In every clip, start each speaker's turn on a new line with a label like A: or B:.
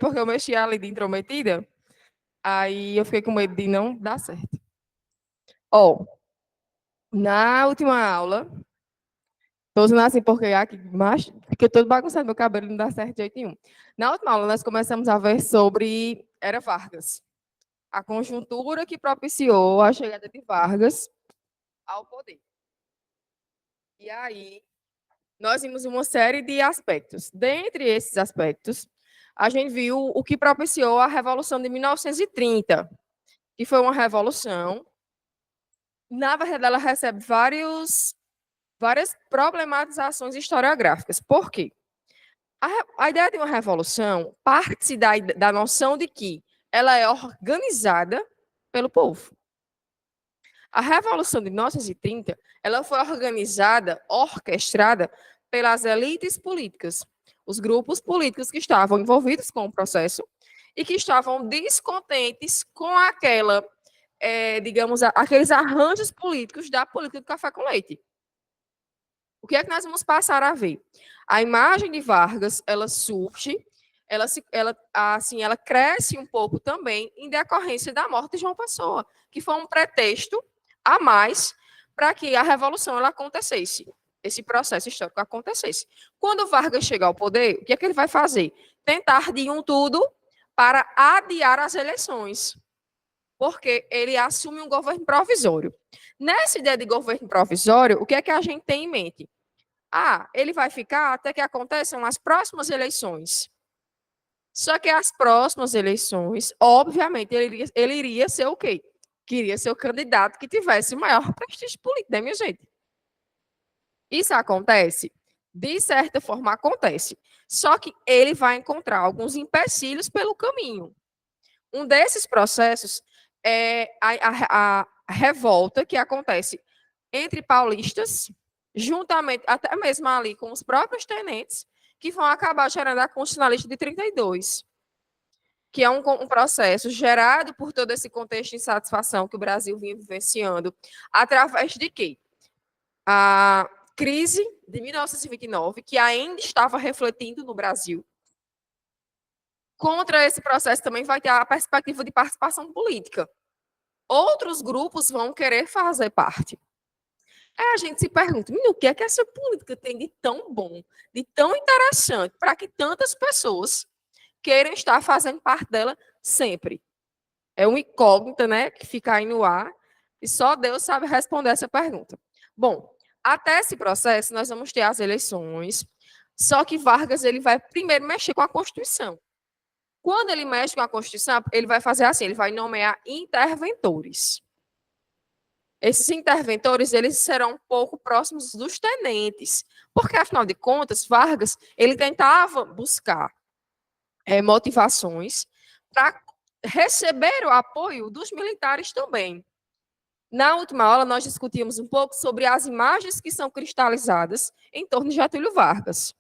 A: porque eu mexi ali de intrometida, aí eu fiquei com medo de não dar certo. Ó, na última aula, tô usando assim porque aqui, mas fica todo bagunçado, meu cabelo não dá certo de jeito nenhum. Na última aula, nós começamos a ver sobre Era Vargas, a conjuntura que propiciou a chegada de Vargas ao poder. E aí, nós vimos uma série de aspectos. Dentre esses aspectos, a gente viu o que propiciou a Revolução de 1930, que foi uma revolução. Na verdade, ela recebe várias problematizações historiográficas. Por quê? A ideia de uma revolução parte da noção de que ela é organizada pelo povo. A Revolução de 1930, ela foi organizada, orquestrada pelas elites políticas, os grupos políticos que estavam envolvidos com o processo e que estavam descontentes com digamos, aqueles arranjos políticos da política do café com leite. O que é que nós vamos passar a ver? A imagem de Vargas, ela surge, ela cresce um pouco também em decorrência da morte de João Pessoa, que foi um pretexto a mais para que a revolução ela acontecesse, esse processo histórico acontecesse. Quando Vargas chegar ao poder, o que é que ele vai fazer? Tentar de um tudo para adiar as eleições, porque ele assume um governo provisório. Nessa ideia de governo provisório, o que é que a gente tem em mente? Ele vai ficar até que aconteçam as próximas eleições. Só que as próximas eleições, obviamente, ele iria ser o quê? Queria ser o candidato que tivesse o maior prestígio político, né, minha gente? Isso acontece? De certa forma, acontece. Só que ele vai encontrar alguns empecilhos pelo caminho. Um desses processos é a revolta que acontece entre paulistas, juntamente, até mesmo ali com os próprios tenentes, que vão acabar gerando a Constitucionalista de 32, que é um processo gerado por todo esse contexto de insatisfação que o Brasil vinha vivenciando, através de quê? A crise de 1929, que ainda estava refletindo no Brasil. Contra esse processo também vai ter a perspectiva de participação política. Outros grupos vão querer fazer parte. Aí a gente se pergunta, o que é que essa política tem de tão bom, de tão interessante, para que tantas pessoas queiram estar fazendo parte dela sempre? É uma incógnita, né, que fica aí no ar, e só Deus sabe responder essa pergunta. Bom, até esse processo, nós vamos ter as eleições, só que Vargas ele vai primeiro mexer com a Constituição. Quando ele mexe com a Constituição, ele vai fazer assim, ele vai nomear interventores. Esses interventores, eles serão um pouco próximos dos tenentes, porque, afinal de contas, Vargas, ele tentava buscar motivações para receber o apoio dos militares também. Na última aula, nós discutimos um pouco sobre as imagens que são cristalizadas em torno de Getúlio Vargas.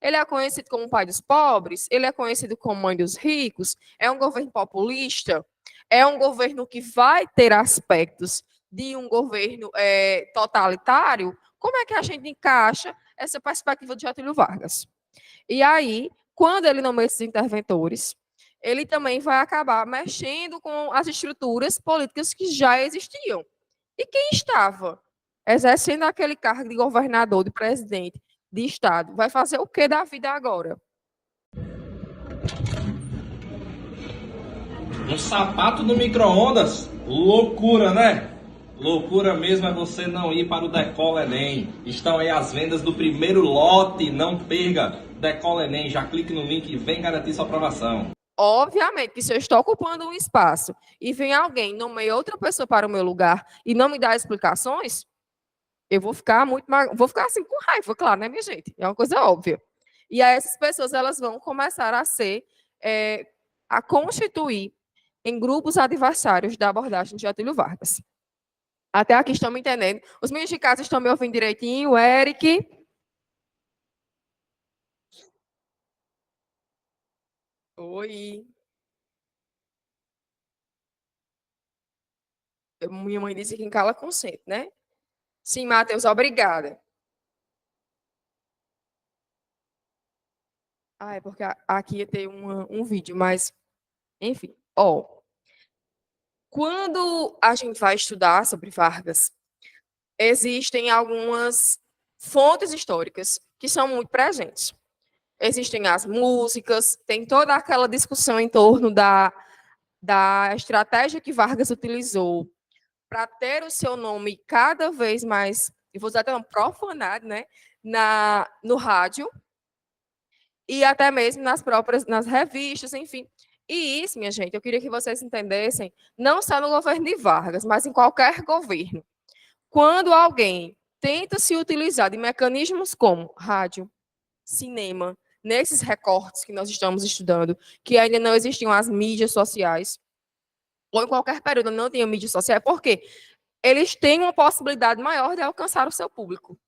A: Ele é conhecido como pai dos pobres, ele é conhecido como mãe dos ricos, é um governo populista, é um governo que vai ter aspectos de um governo totalitário. Como é que a gente encaixa essa perspectiva de Getúlio Vargas? E aí, quando ele nomeia esses interventores, ele também vai acabar mexendo com as estruturas políticas que já existiam. E quem estava exercendo aquele cargo de governador, de presidente de Estado, vai fazer o que da vida agora?
B: Um sapato no micro-ondas? Loucura, né? Loucura mesmo é você não ir para o Decola Enem. Estão aí as vendas do primeiro lote. Não perca. Decola Enem. Já clique no link e vem garantir sua aprovação.
A: Obviamente que se eu estou ocupando um espaço e vem alguém, nomeia outra pessoa para o meu lugar e não me dá explicações, eu vou ficar vou ficar assim com raiva, claro, né, minha gente? É uma coisa óbvia. E aí essas pessoas elas vão começar a a constituir em grupos adversários da abordagem de Getúlio Vargas. Até aqui estão me entendendo? Os meus de casa estão me ouvindo direitinho? Eric? Oi. Minha mãe disse que em cala consente, né? Sim, Matheus, obrigada. Ah, é porque aqui ia ter um vídeo, mas, enfim. Ó, quando a gente vai estudar sobre Vargas, existem algumas fontes históricas que são muito presentes. Existem as músicas, tem toda aquela discussão em torno da estratégia que Vargas utilizou para ter o seu nome cada vez mais, e vou usar até um profanado, né, no rádio e até mesmo nas revistas, enfim. E isso, minha gente, eu queria que vocês entendessem, não só no governo de Vargas, mas em qualquer governo. Quando alguém tenta se utilizar de mecanismos como rádio, cinema, nesses recortes que nós estamos estudando, que ainda não existiam as mídias sociais, ou em qualquer período não tinha mídia social, por quê? Eles têm uma possibilidade maior de alcançar o seu público.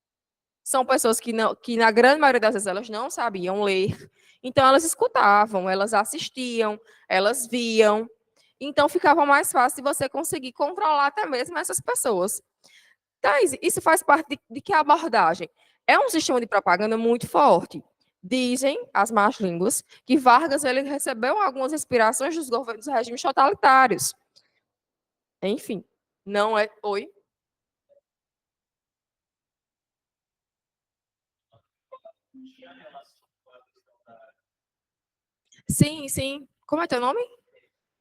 A: São pessoas que na grande maioria das vezes, elas não sabiam ler, então elas escutavam, elas assistiam, elas viam, então ficava mais fácil de você conseguir controlar até mesmo essas pessoas. Thais, isso faz parte de que abordagem? É um sistema de propaganda muito forte. Dizem as más línguas que Vargas ele recebeu algumas inspirações dos governos dos regimes totalitários. Enfim, não é. Oi? Sim, sim. Como é teu nome?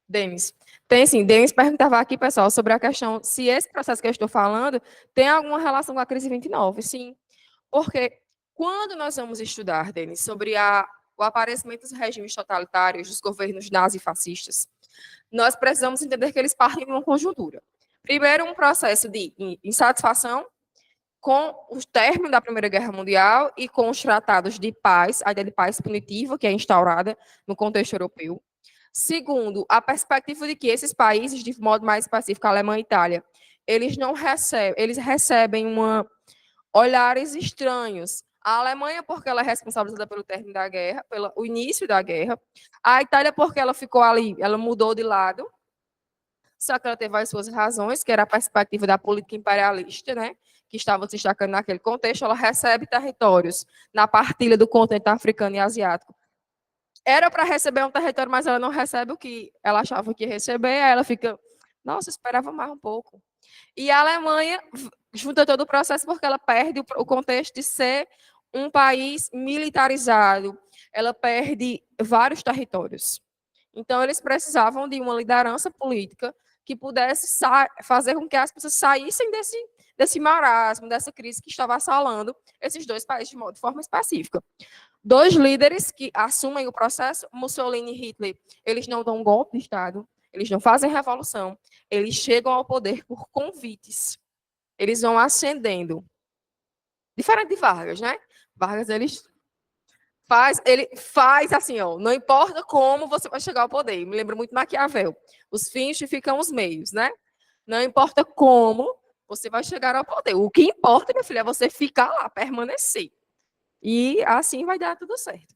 A: Demis. Tem sim. Demis perguntava aqui, pessoal, sobre a questão se esse processo que eu estou falando tem alguma relação com a crise 29. Sim, porque quando nós vamos estudar, Denis, sobre o aparecimento dos regimes totalitários, dos governos nazifascistas, nós precisamos entender que eles partem de uma conjuntura. Primeiro, um processo de insatisfação com o término da Primeira Guerra Mundial e com os tratados de paz, a ideia de paz punitiva, que é instaurada no contexto europeu. Segundo, a perspectiva de que esses países, de modo mais específico, a Alemanha e a Itália, eles recebem olhares estranhos. A Alemanha, porque ela é responsabilizada pelo término da guerra, pelo o início da guerra. A Itália, porque ela ficou ali, ela mudou de lado, só que ela teve as suas razões, que era a perspectiva da política imperialista, né? Que estava se destacando naquele contexto. Ela recebe territórios na partilha do continente africano e asiático. Era para receber um território, mas ela não recebe o que ela achava que ia receber. Aí ela fica, nossa, esperava mais um pouco. E a Alemanha junta todo o processo porque ela perde o contexto de ser um país militarizado. Ela perde vários territórios. Então, eles precisavam de uma liderança política que pudesse fazer com que as pessoas saíssem desse marasmo, dessa crise que estava assolando esses dois países de forma específica. Dois líderes que assumem o processo, Mussolini e Hitler, eles não dão um golpe de Estado, eles não fazem revolução, eles chegam ao poder por convites. Eles vão ascendendo. Diferente de Vargas, né? Vargas, ele faz assim, ó, não importa como você vai chegar ao poder. Me lembra muito Maquiavel. Os fins justificam os meios, né? Não importa como você vai chegar ao poder. O que importa, minha filha, é você ficar lá, permanecer. E assim vai dar tudo certo.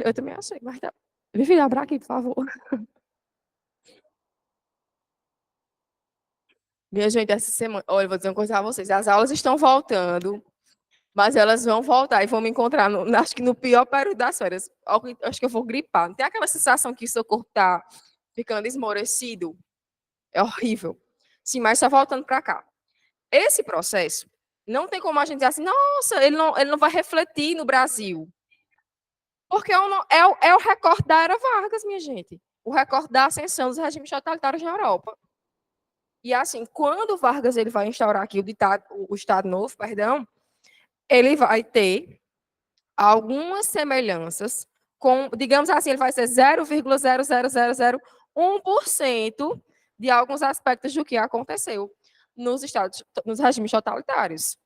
A: Eu também achei, mas tá. Me filha, abra aqui, por favor. Minha gente, essa semana, olha, eu vou dizer uma coisa a vocês. As aulas estão voltando, mas elas vão voltar e vão me encontrar, acho que no pior período das férias. Acho que eu vou gripar. Não tem aquela sensação que seu corpo está ficando esmorecido? É horrível. Sim, mas só voltando para cá. Esse processo, não tem como a gente dizer assim, nossa, ele não vai refletir no Brasil. Porque é o recorte da era Vargas, minha gente. O recorte da ascensão dos regimes totalitários na Europa. E assim, quando Vargas ele vai instaurar aqui o Estado Novo, perdão, ele vai ter algumas semelhanças com, digamos assim, ele vai ser 0,00001% de alguns aspectos do que aconteceu nos regimes totalitários.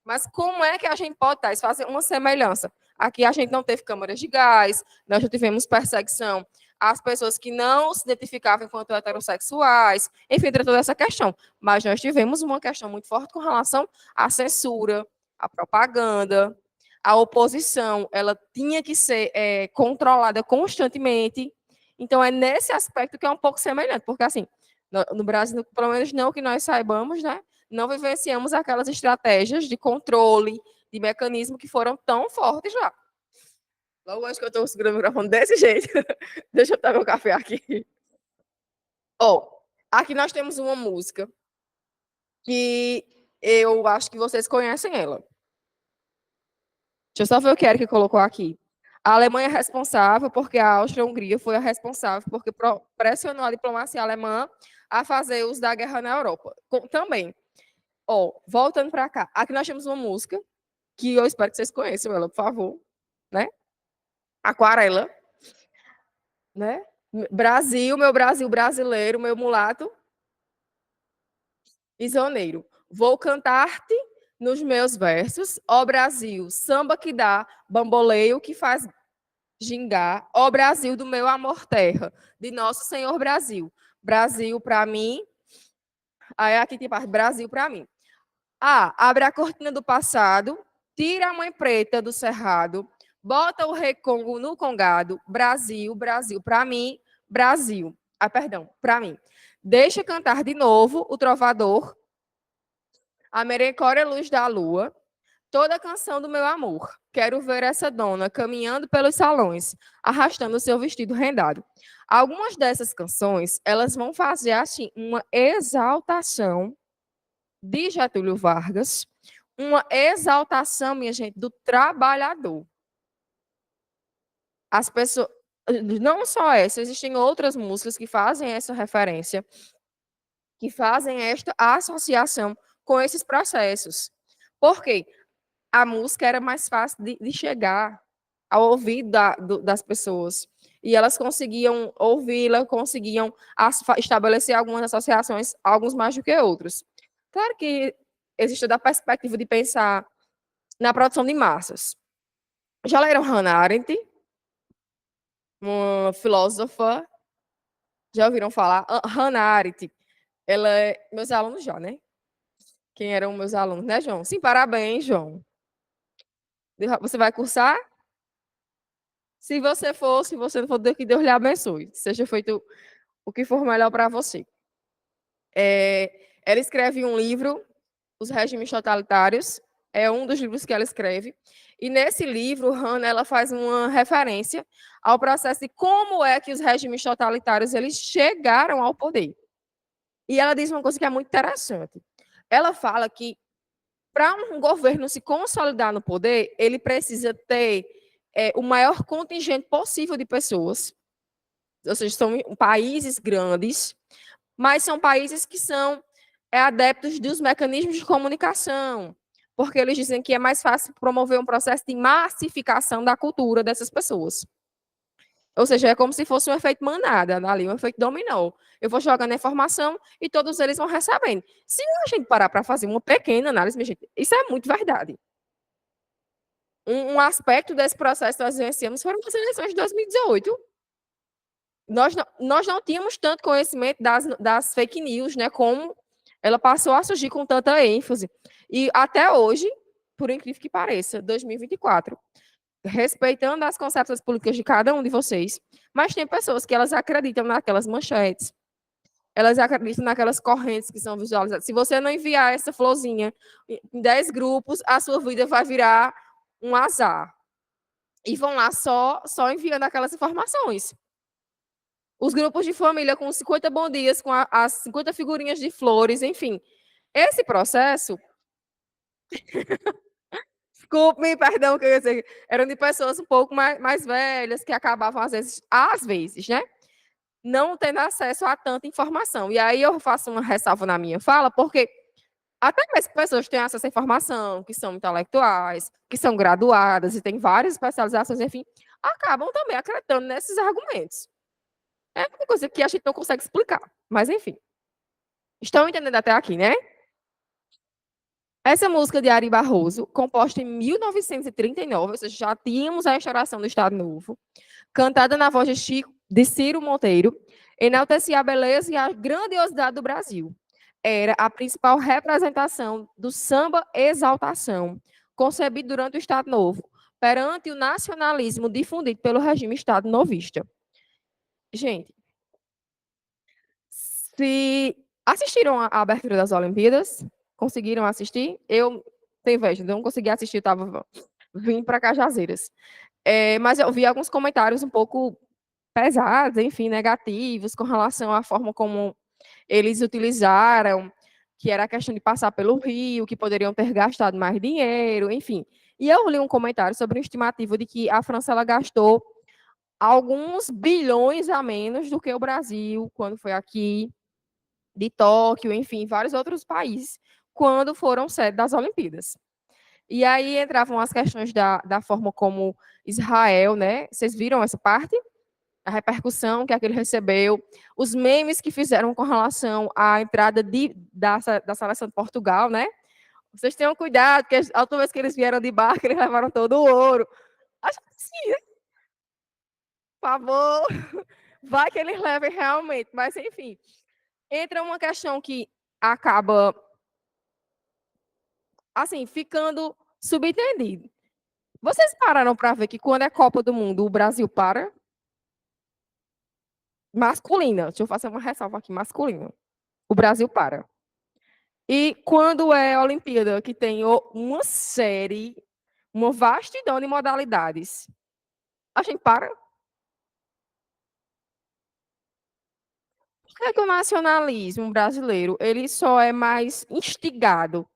A: Mas como é que a gente pode fazer uma semelhança? Aqui a gente não teve câmaras de gás, nós já tivemos perseguição às pessoas que não se identificavam enquanto heterossexuais, enfim, toda essa questão. Mas nós tivemos uma questão muito forte com relação à censura, à propaganda, a oposição, ela tinha que ser controlada constantemente. Então, é nesse aspecto que é um pouco semelhante, porque, assim, no Brasil, pelo menos não que nós saibamos, né, não vivenciamos aquelas estratégias de controle, de mecanismo que foram tão fortes lá. Logo antes que eu estou segurando o microfone desse jeito. Deixa eu pegar meu café aqui. Ó, aqui nós temos uma música que eu acho que vocês conhecem ela. Deixa eu só ver o que era que colocou aqui. A Alemanha é responsável porque a Áustria-Hungria foi a responsável porque pressionou a diplomacia alemã a fazer uso da guerra na Europa. Também. Ó, voltando para cá. Aqui nós temos uma música que eu espero que vocês conheçam ela, por favor, né? Aquarela, né? Brasil, meu Brasil brasileiro, meu mulato isoneiro. Vou cantar-te nos meus versos, ó Brasil, samba que dá, bamboleio que faz gingar, ó Brasil do meu amor terra, de nosso Senhor Brasil. Brasil para mim, aí aqui tem parte, Brasil para mim. Ah, abre a cortina do passado, tira a mãe preta do cerrado, bota o recongo no congado, Brasil, Brasil para mim, Brasil. Ah, perdão, para mim. Deixa cantar de novo o trovador, a merencória luz da lua, toda a canção do meu amor. Quero ver essa dona caminhando pelos salões, arrastando o seu vestido rendado. Algumas dessas canções, elas vão fazer assim uma exaltação de Getúlio Vargas, uma exaltação, minha gente, do trabalhador. As pessoas, não só essa, existem outras músicas que fazem essa referência, que fazem esta associação com esses processos. Por quê? A música era mais fácil de chegar ao ouvido das pessoas. E elas conseguiam ouvi-la, conseguiam estabelecer algumas associações, alguns mais do que outros. Claro que existe da perspectiva de pensar na produção de massas. Já leram Hannah Arendt, uma filósofa? Já ouviram falar? Hannah Arendt, ela é... Meus alunos já, né? Quem eram meus alunos, né, João? Sim, parabéns, João. Você vai cursar? Se você for, se você não for, que Deus lhe abençoe. Seja feito o que for melhor para você. Ela escreve um livro, Os Regimes Totalitários, é um dos livros que ela escreve. E nesse livro, Hannah, ela faz uma referência ao processo de como é que os regimes totalitários eles chegaram ao poder. E ela diz uma coisa que é muito interessante. Ela fala que para um governo se consolidar no poder, ele precisa ter o maior contingente possível de pessoas, ou seja, são países grandes, mas são países que são adeptos dos mecanismos de comunicação, porque eles dizem que é mais fácil promover um processo de massificação da cultura dessas pessoas. Ou seja, é como se fosse um efeito manada ali, um efeito dominó. Eu vou jogando a informação e todos eles vão recebendo. Se a gente parar para fazer uma pequena análise, minha gente, isso é muito verdade. Um aspecto desse processo que nós vivenciamos foram as eleições de 2018. Nós não tínhamos tanto conhecimento das fake news, né, como ela passou a surgir com tanta ênfase. E até hoje, por incrível que pareça, 2024, respeitando as concepções políticas de cada um de vocês, mas tem pessoas que elas acreditam naquelas manchetes, elas acreditam naquelas correntes que são visualizadas. Se você não enviar essa florzinha em 10 grupos, a sua vida vai virar um azar. E vão lá só enviando aquelas informações. Os grupos de família com 50 bom dias, com as 50 figurinhas de flores, enfim. Esse processo... Desculpe-me, perdão, que eu ia dizer, eram de pessoas um pouco mais velhas, que acabavam, às vezes, né? Não tendo acesso a tanta informação. E aí eu faço uma ressalva na minha fala, porque até mesmo pessoas que têm acesso à informação, que são intelectuais, que são graduadas e têm várias especializações, enfim, acabam também acreditando nesses argumentos. É uma coisa que a gente não consegue explicar, mas enfim. Estão entendendo até aqui, né? Essa música de Ari Barroso, composta em 1939, ou seja, já tínhamos a restauração do Estado Novo, cantada na voz de Ciro Monteiro, enaltecia a beleza e a grandiosidade do Brasil. Era a principal representação do samba exaltação, concebido durante o Estado Novo, perante o nacionalismo difundido pelo regime Estado novista. Gente, se assistiram à abertura das Olimpíadas, conseguiram assistir? Eu tenho inveja, não consegui assistir, estava vindo para Cajazeiras. Mas eu vi alguns comentários um pouco pesados, enfim, negativos, com relação à forma como eles utilizaram, que era a questão de passar pelo rio, que poderiam ter gastado mais dinheiro, enfim. E eu li um comentário sobre uma estimativa de que a França ela gastou alguns bilhões a menos do que o Brasil, quando foi aqui, de Tóquio, enfim, vários outros países, quando foram sede das Olimpíadas. E aí entravam as questões da forma como Israel, né? Vocês viram essa parte? A repercussão que aquele recebeu, os memes que fizeram com relação à entrada da seleção de Portugal, né? Vocês tenham cuidado, porque a última vez que eles vieram de barco, eles levaram todo o ouro. Acho que sim, né? Por favor, vai que eles levem realmente. Mas, enfim, entra uma questão que acaba, assim, ficando subentendido. Vocês pararam para ver que quando é Copa do Mundo, o Brasil para? Masculina. Deixa eu fazer uma ressalva aqui, masculina. O Brasil para. E quando é Olimpíada, que tem uma série, uma vastidão de modalidades, a gente para. Por que é que o nacionalismo brasileiro ele só é mais instigado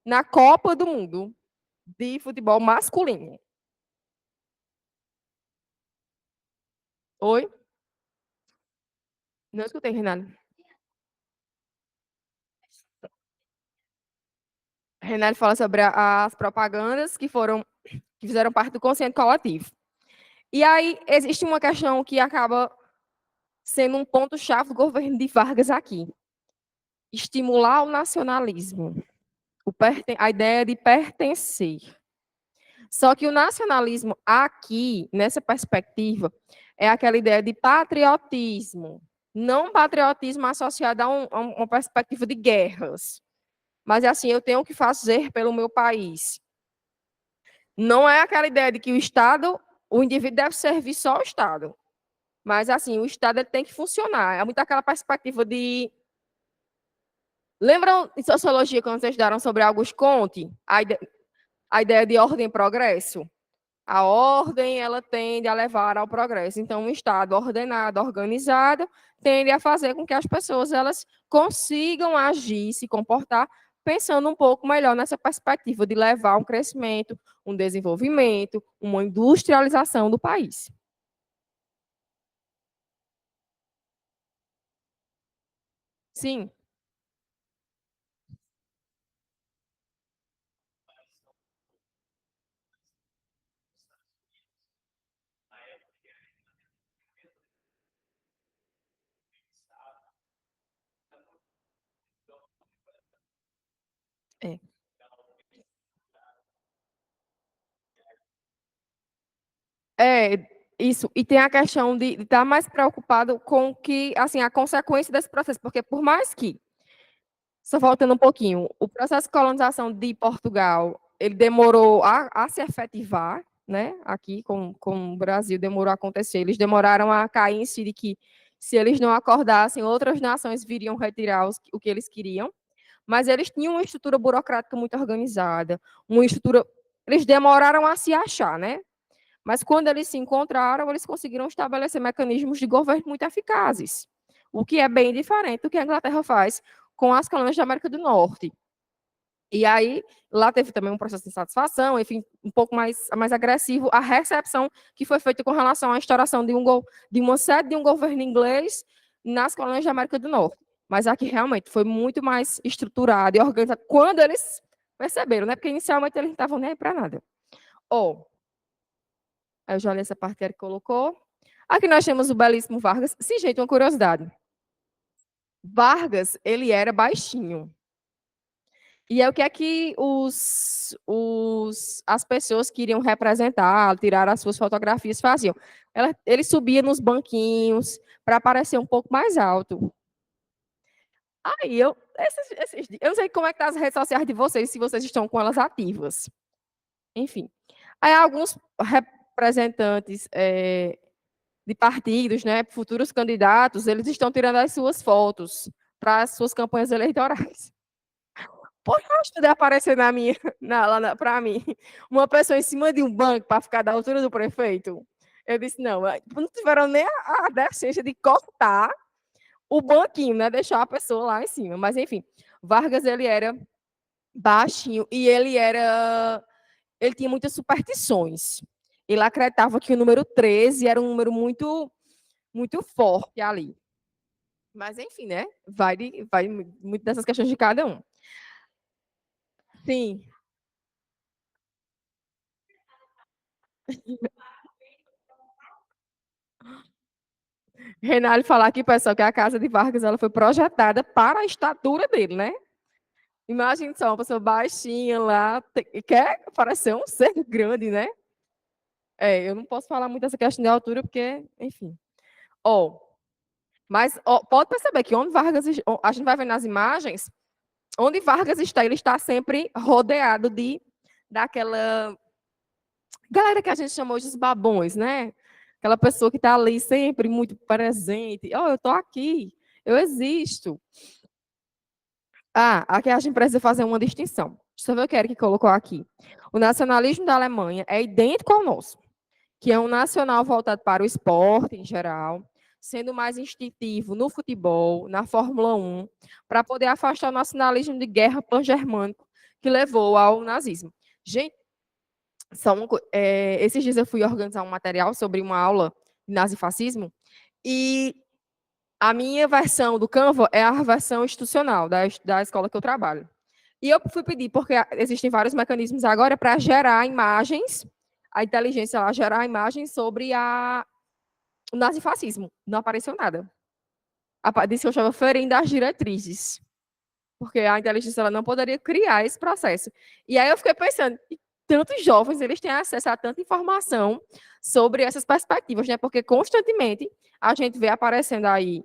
A: na Copa do Mundo de futebol masculino? Oi? Não escutei, Renato. Renato fala sobre as propagandas que fizeram parte do consciente coletivo. E aí existe uma questão que acaba sendo um ponto-chave do governo de Vargas aqui. Estimular o nacionalismo, a ideia de pertencer. Só que o nacionalismo aqui, nessa perspectiva, é aquela ideia de patriotismo, não patriotismo associado a uma perspectiva de guerras, mas é assim, eu tenho que fazer pelo meu país. Não é aquela ideia de que o Estado, o indivíduo deve servir só ao Estado, mas assim, o Estado ele tem que funcionar. É muito aquela perspectiva de. Lembram de sociologia quando vocês estudaram sobre Auguste Comte? A ideia de ordem e progresso? A ordem, ela tende a levar ao progresso. Então, um Estado ordenado, organizado, tende a fazer com que as pessoas elas consigam agir, se comportar, pensando um pouco melhor nessa perspectiva de levar a um crescimento, um desenvolvimento, uma industrialização do país. Sim, é. É, isso. E tem a questão de estar mais preocupado com que, assim, a consequência desse processo, porque por mais que só voltando um pouquinho, o processo de colonização de Portugal, ele demorou a se efetivar, né? Aqui, com o Brasil demorou a acontecer. Eles demoraram a cair em si de que, se eles não acordassem, outras nações viriam retirar o que eles queriam. Mas eles tinham uma estrutura burocrática muito organizada, uma estrutura. Eles demoraram a se achar, né? Mas quando eles se encontraram, eles conseguiram estabelecer mecanismos de governo muito eficazes, o que é bem diferente do que a Inglaterra faz com as colônias da América do Norte. E aí, lá teve também um processo de insatisfação, enfim, um pouco mais agressivo, a recepção que foi feita com relação à instauração de uma sede de um governo inglês nas colônias da América do Norte. Mas aqui realmente foi muito mais estruturado e organizado quando eles perceberam, né? Porque inicialmente eles não estavam nem aí para nada. Oh, eu já li essa parte que ele colocou. Aqui nós temos o belíssimo Vargas. Sim, gente, uma curiosidade. Vargas, ele era baixinho. E é o que é que as pessoas que iriam representar, tirar as suas fotografias, faziam. Ele subia nos banquinhos para parecer um pouco mais alto. Aí eu não sei como é que tá as redes sociais de vocês, se vocês estão com elas ativas. Enfim. Aí alguns representantes de partidos, né, futuros candidatos, eles estão tirando as suas fotos para as suas campanhas eleitorais. Poxa, acho que aparecer na minha, para mim, uma pessoa em cima de um banco para ficar da altura do prefeito. Eu disse, não, não tiveram nem a decência de cortar o banquinho, né? Deixar a pessoa lá em cima. Mas, enfim, Vargas, ele era baixinho e ele tinha muitas superstições. Ele acreditava que o número 13 era um número muito, muito forte ali. Mas, enfim, né? Vai muito dessas questões de cada um. Sim. Reinaldo falar aqui, pessoal, que a casa de Vargas ela foi projetada para a estatura dele, né? Imagina só, uma pessoa baixinha lá, quer parecer um ser grande, né? É, eu não posso falar muito dessa questão de altura, porque, enfim. Ó, mas ó, pode perceber que onde Vargas, a gente vai ver nas imagens, onde Vargas está, ele está sempre rodeado daquela galera que a gente chamou de babões, né? Aquela pessoa que está ali sempre muito presente. Oh, eu estou aqui, eu existo. Ah, aqui a gente precisa fazer uma distinção. Deixa eu ver o que Eric colocou aqui. O nacionalismo da Alemanha é idêntico ao nosso, que é um nacional voltado para o esporte em geral, sendo mais instintivo no futebol, na Fórmula 1, para poder afastar o nacionalismo de guerra pan-germânico que levou ao nazismo. Gente, esses dias eu fui organizar um material sobre uma aula de nazifascismo e a minha versão do Canva é a versão institucional da escola que eu trabalho. E eu fui pedir, porque existem vários mecanismos agora para gerar imagens, a inteligência lá gerar imagens sobre o nazifascismo. Não apareceu nada. Disse que eu estava ferindo as diretrizes, porque a inteligência ela não poderia criar esse processo. E aí eu fiquei pensando, tantos jovens eles têm acesso a tanta informação sobre essas perspectivas, né? Porque constantemente a gente vê aparecendo aí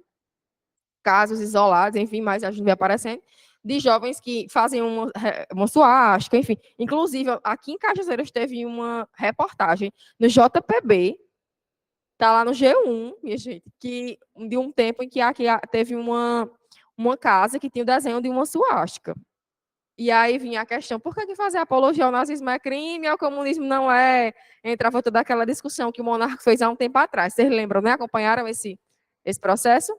A: casos isolados, enfim, mas a gente vê aparecendo, de jovens que fazem uma suástica, enfim. Inclusive, aqui em Cajazeiras teve uma reportagem no JPB, tá lá no G1, minha gente, que de um tempo em que aqui teve uma casa que tinha o desenho de uma suástica. E aí vinha a questão, por que fazer apologia ao nazismo é crime, ao comunismo não é? Entrava toda aquela discussão que o monarca fez há um tempo atrás. Vocês lembram, né? Acompanharam esse processo?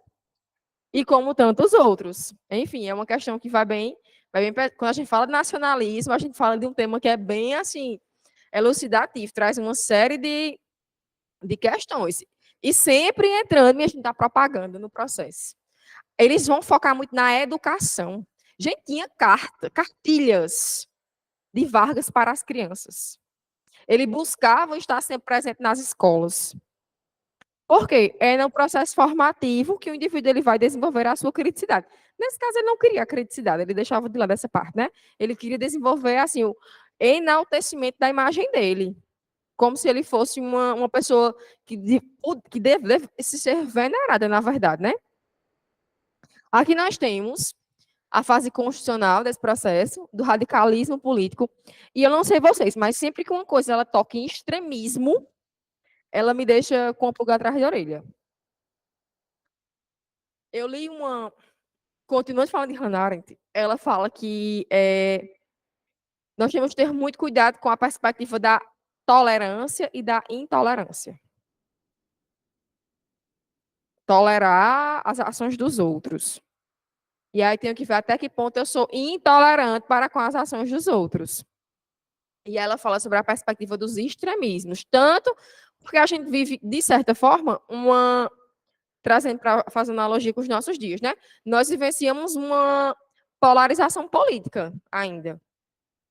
A: E como tantos outros. Enfim, é uma questão que vai bem. Quando a gente fala de nacionalismo, a gente fala de um tema que é bem assim, elucidativo, traz uma série de questões. E sempre entrando, e a gente está propaganda no processo. Eles vão focar muito na educação. Gente, tinha cartilhas de Vargas para as crianças. Ele buscava estar sempre presente nas escolas. Por quê? É no processo formativo que o indivíduo ele vai desenvolver a sua criticidade. Nesse caso, ele não queria a criticidade, ele deixava de lado essa parte, né? Ele queria desenvolver, assim, o enaltecimento da imagem dele, como se ele fosse uma pessoa que deve ser venerada, na verdade, né? Aqui nós temos a fase constitucional desse processo, do radicalismo político, e eu não sei vocês, mas sempre que uma coisa ela toca em extremismo, ela me deixa com a pulga atrás da orelha. Eu li continuando falando de Hannah Arendt, ela fala que nós temos que ter muito cuidado com a perspectiva da tolerância e da intolerância. Tolerar as ações dos outros. E aí tenho que ver até que ponto eu sou intolerante para com as ações dos outros. E ela fala sobre a perspectiva dos extremismos, tanto porque a gente vive, de certa forma, trazendo para fazer analogia com os nossos dias, né? Nós vivenciamos uma polarização política ainda,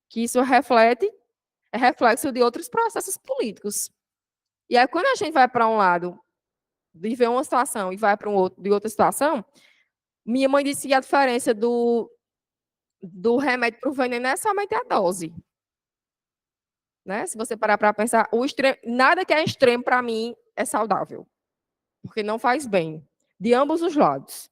A: que isso é reflexo de outros processos políticos. E aí, quando a gente vai para um lado, viver uma situação e vai para um outro, de outra situação, minha mãe disse que a diferença do remédio para o veneno é somente a dose. Né? Se você parar para pensar, nada que é extremo para mim é saudável, porque não faz bem, de ambos os lados.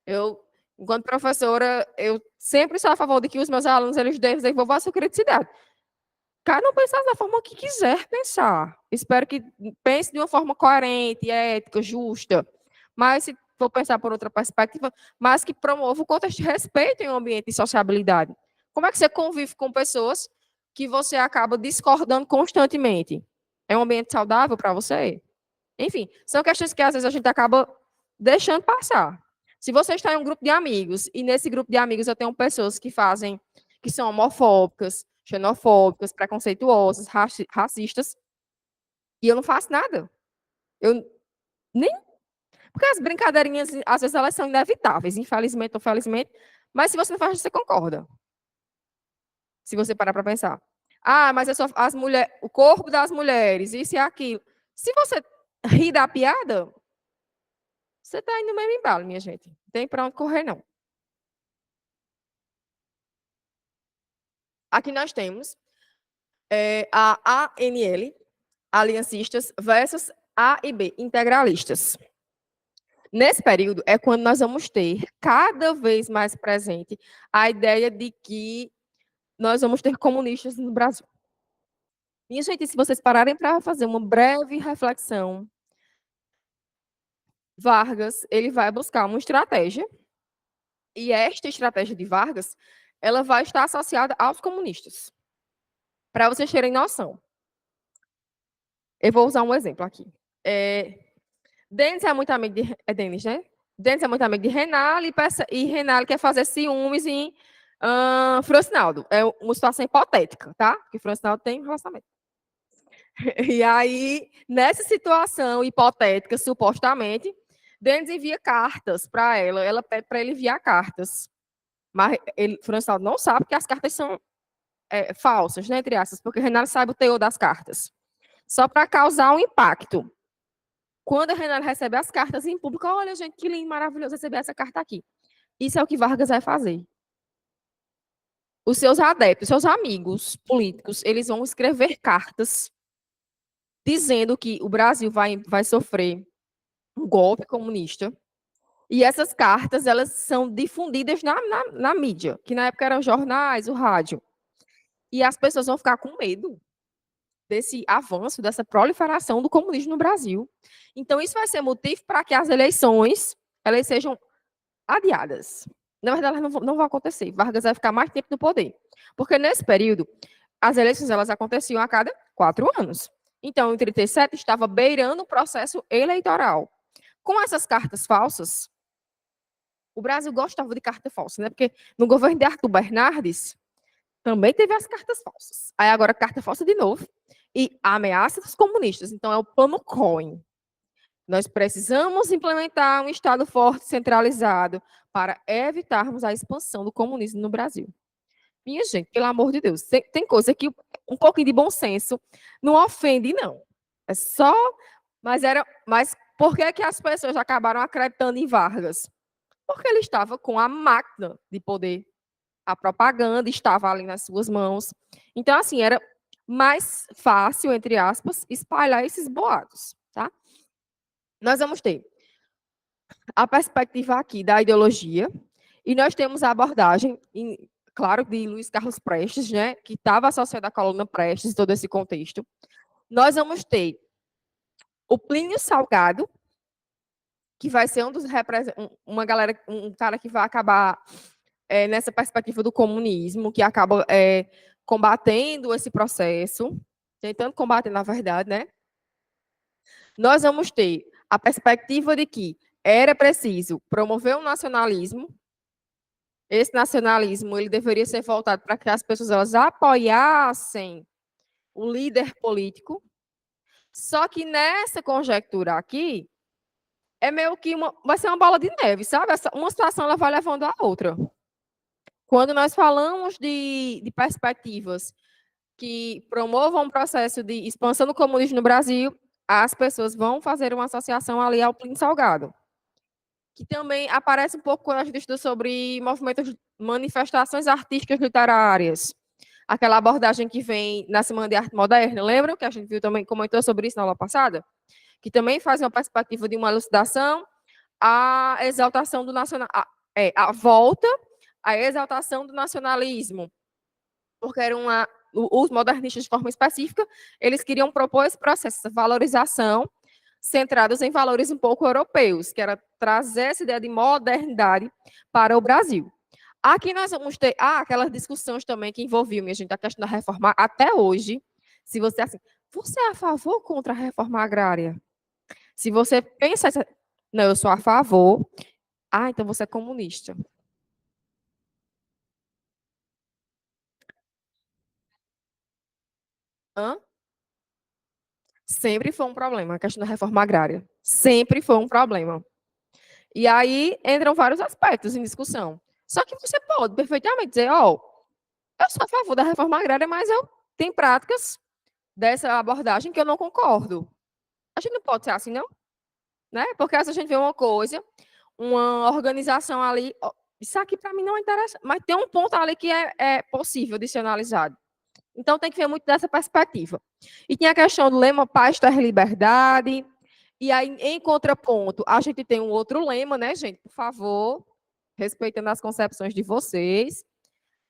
A: Eu, enquanto professora, eu sempre sou a favor de que os meus alunos eles desenvolvam a sua criticidade. Cada um pensar da forma que quiser pensar. Espero que pense de uma forma coerente, ética, justa. Mas se for pensar por outra perspectiva, mas que promova o contexto de respeito em um ambiente de sociabilidade. Como é que você convive com pessoas que você acaba discordando constantemente? É um ambiente saudável para você? Enfim, são questões que às vezes a gente acaba deixando passar. Se você está em um grupo de amigos e nesse grupo de amigos eu tenho pessoas que são homofóbicas, xenofóbicas, preconceituosas, racistas, e eu não faço nada. Eu nem porque as brincadeirinhas às vezes elas são inevitáveis, infelizmente ou felizmente, mas se você não faz, você concorda. Se você parar para pensar. Ah, mas é só as mulheres, o corpo das mulheres, isso e aquilo. Se você rir da piada, você está indo no mesmo embalo, minha gente. Não tem para onde correr, não. Aqui nós temos a ANL, aliancistas, versus A e B, integralistas. Nesse período é quando nós vamos ter cada vez mais presente a ideia de que nós vamos ter comunistas no Brasil. Minha gente, se vocês pararem para fazer uma breve reflexão, Vargas, ele vai buscar uma estratégia, e esta estratégia de Vargas, ela vai estar associada aos comunistas. Para vocês terem noção. Eu vou usar um exemplo aqui. Denis é muito amigo de... É Denis, né? Denis é muito amigo de Renale, e Renale quer fazer ciúmes em Francinaldo. É uma situação hipotética, tá? Porque Francinaldo tem relacionamento. E aí, nessa situação hipotética, supostamente, Denis envia cartas para ela pede para ele enviar cartas. Mas Francinaldo não sabe que as cartas são falsas, né, entre aspas, porque Renale sabe o teor das cartas. Só para causar um impacto. Quando a Renale recebe as cartas em público, olha, gente, que lindo, maravilhoso receber essa carta aqui. Isso é o que Vargas vai fazer. Os seus adeptos, seus amigos políticos, eles vão escrever cartas dizendo que o Brasil vai sofrer um golpe comunista. E essas cartas, elas são difundidas na mídia, que na época eram jornais, o rádio. E as pessoas vão ficar com medo desse avanço, dessa proliferação do comunismo no Brasil. Então, isso vai ser motivo para que as eleições elas sejam adiadas. Na verdade, elas não vão acontecer. Vargas vai ficar mais tempo no poder. Porque nesse período, as eleições elas aconteciam a cada 4 anos. Então, em 37, estava beirando o processo eleitoral. Com essas cartas falsas, o Brasil gostava de carta falsa, né? Porque no governo de Arthur Bernardes, também teve as cartas falsas. Aí agora carta falsa de novo. E a ameaça dos comunistas. Então, é o plano Cohen. Nós precisamos implementar um Estado forte, centralizado, para evitarmos a expansão do comunismo no Brasil. Minha gente, pelo amor de Deus, tem coisa que um pouquinho de bom senso não ofende, não. É só... Mas por que as pessoas acabaram acreditando em Vargas? Porque ele estava com a máquina de poder. A propaganda estava ali nas suas mãos. Então, assim, era mais fácil, entre aspas, espalhar esses boatos, tá? Nós vamos ter a perspectiva aqui da ideologia, e nós temos a abordagem, claro, de Luiz Carlos Prestes, né, que estava associado à coluna Prestes, todo esse contexto. Nós vamos ter o Plínio Salgado, que vai ser um cara que vai acabar nessa perspectiva do comunismo, que acaba combatendo esse processo, tentando combater, na verdade, né? Nós vamos ter a perspectiva de que era preciso promover um nacionalismo. Esse nacionalismo ele deveria ser voltado para que as pessoas elas apoiassem o líder político. Só que nessa conjectura aqui, é meio que vai ser uma bola de neve, sabe? Uma situação ela vai levando a outra. Quando nós falamos de perspectivas que promovam um processo de expansão do comunismo no Brasil, as pessoas vão fazer uma associação ali ao Plínio Salgado, que também aparece um pouco quando a gente estuda sobre movimentos, manifestações artísticas literárias. Aquela abordagem que vem na Semana de Arte Moderna, lembram que a gente viu também, comentou sobre isso na aula passada? Que também faz uma perspectiva de uma elucidação, a exaltação do nacional, a volta à exaltação do nacionalismo, porque era os modernistas de forma específica, eles queriam propor esse processo, essa valorização, centrados em valores um pouco europeus, que era trazer essa ideia de modernidade para o Brasil. Aqui nós vamos ter aquelas discussões também que envolviam, minha gente, a questão da reforma até hoje. Se você assim, você é a favor ou contra a reforma agrária? Se você pensa, não, eu sou a favor. Ah, então você é comunista. Hã? Sempre foi um problema, a questão da reforma agrária. Sempre foi um problema. E aí entram vários aspectos em discussão. Só que você pode perfeitamente dizer, ó, eu sou a favor da reforma agrária, mas eu tenho práticas dessa abordagem que eu não concordo. A gente não pode ser assim, não? Né? Porque se a gente vê uma coisa, uma organização ali, ó, isso aqui para mim não interessa, mas tem um ponto ali que é possível de ser analisado. Então tem que ver muito dessa perspectiva. E tem a questão do lema paz, terra e liberdade. E aí, em contraponto, a gente tem um outro lema, né, gente? Por favor, respeitando as concepções de vocês.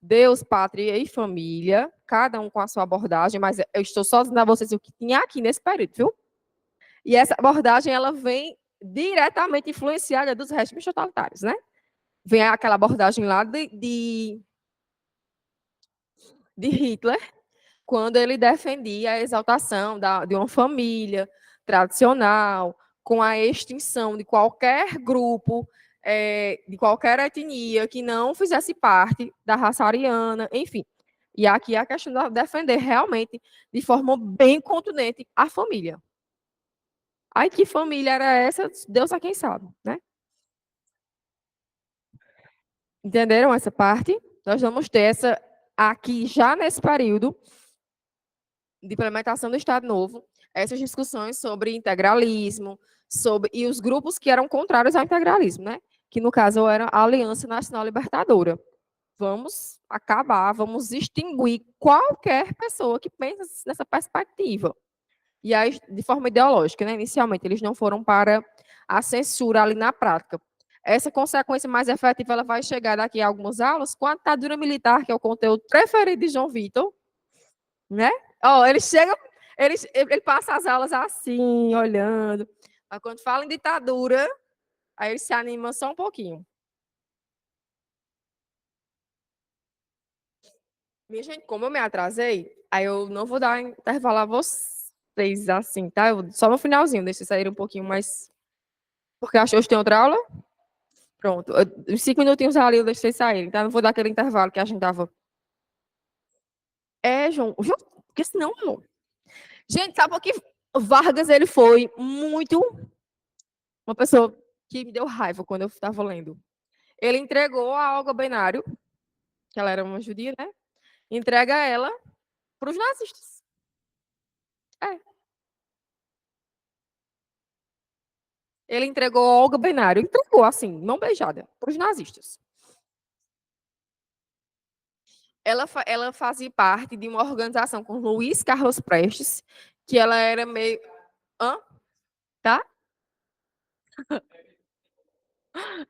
A: Deus, pátria e família, cada um com a sua abordagem, mas eu estou só dizendo a vocês o que tinha aqui nesse período, viu? E essa abordagem, ela vem diretamente influenciada dos regimes totalitários, né? Vem aquela abordagem lá de Hitler, quando ele defendia a exaltação de uma família tradicional, com a extinção de qualquer grupo, de qualquer etnia que não fizesse parte da raça ariana, enfim. E aqui a questão de defender realmente, de forma bem contundente, a família. Aí que família era essa? Deus a quem sabe, né? Entenderam essa parte? Nós vamos ter essa aqui já nesse período de implementação do Estado Novo, essas discussões sobre integralismo, e os grupos que eram contrários ao integralismo, né? Que no caso era a Aliança Nacional Libertadora. Vamos acabar, vamos extinguir qualquer pessoa que pensa nessa perspectiva. E aí, de forma ideológica, né? Inicialmente, eles não foram para a censura ali na prática. Essa consequência mais efetiva ela vai chegar daqui a algumas aulas com a ditadura militar, que é o conteúdo preferido de João Vitor, né? Ó, ele chega, ele passa as aulas assim, olhando. Mas quando fala em ditadura, aí ele se anima só um pouquinho. Minha gente, como eu me atrasei, aí eu não vou dar intervalo a vocês assim, tá? Só no finalzinho, deixa eu sair um pouquinho mais. Porque acho que hoje tem outra aula. Pronto. Uns 5 minutinhos ali eu deixo vocês saírem, tá? Não vou dar aquele intervalo que a gente dava. João, porque senão, não. Gente, sabe por que Vargas ele foi muito uma pessoa que me deu raiva quando eu estava lendo. Ele entregou a Olga Benário, que ela era uma judia, né? Entrega ela para os nazistas. É. Ele entregou a Olga Benário, entregou assim, mão beijada, para os nazistas. Ela fazia parte de uma organização com Luiz Carlos Prestes, que ela era meio. Hã? Tá?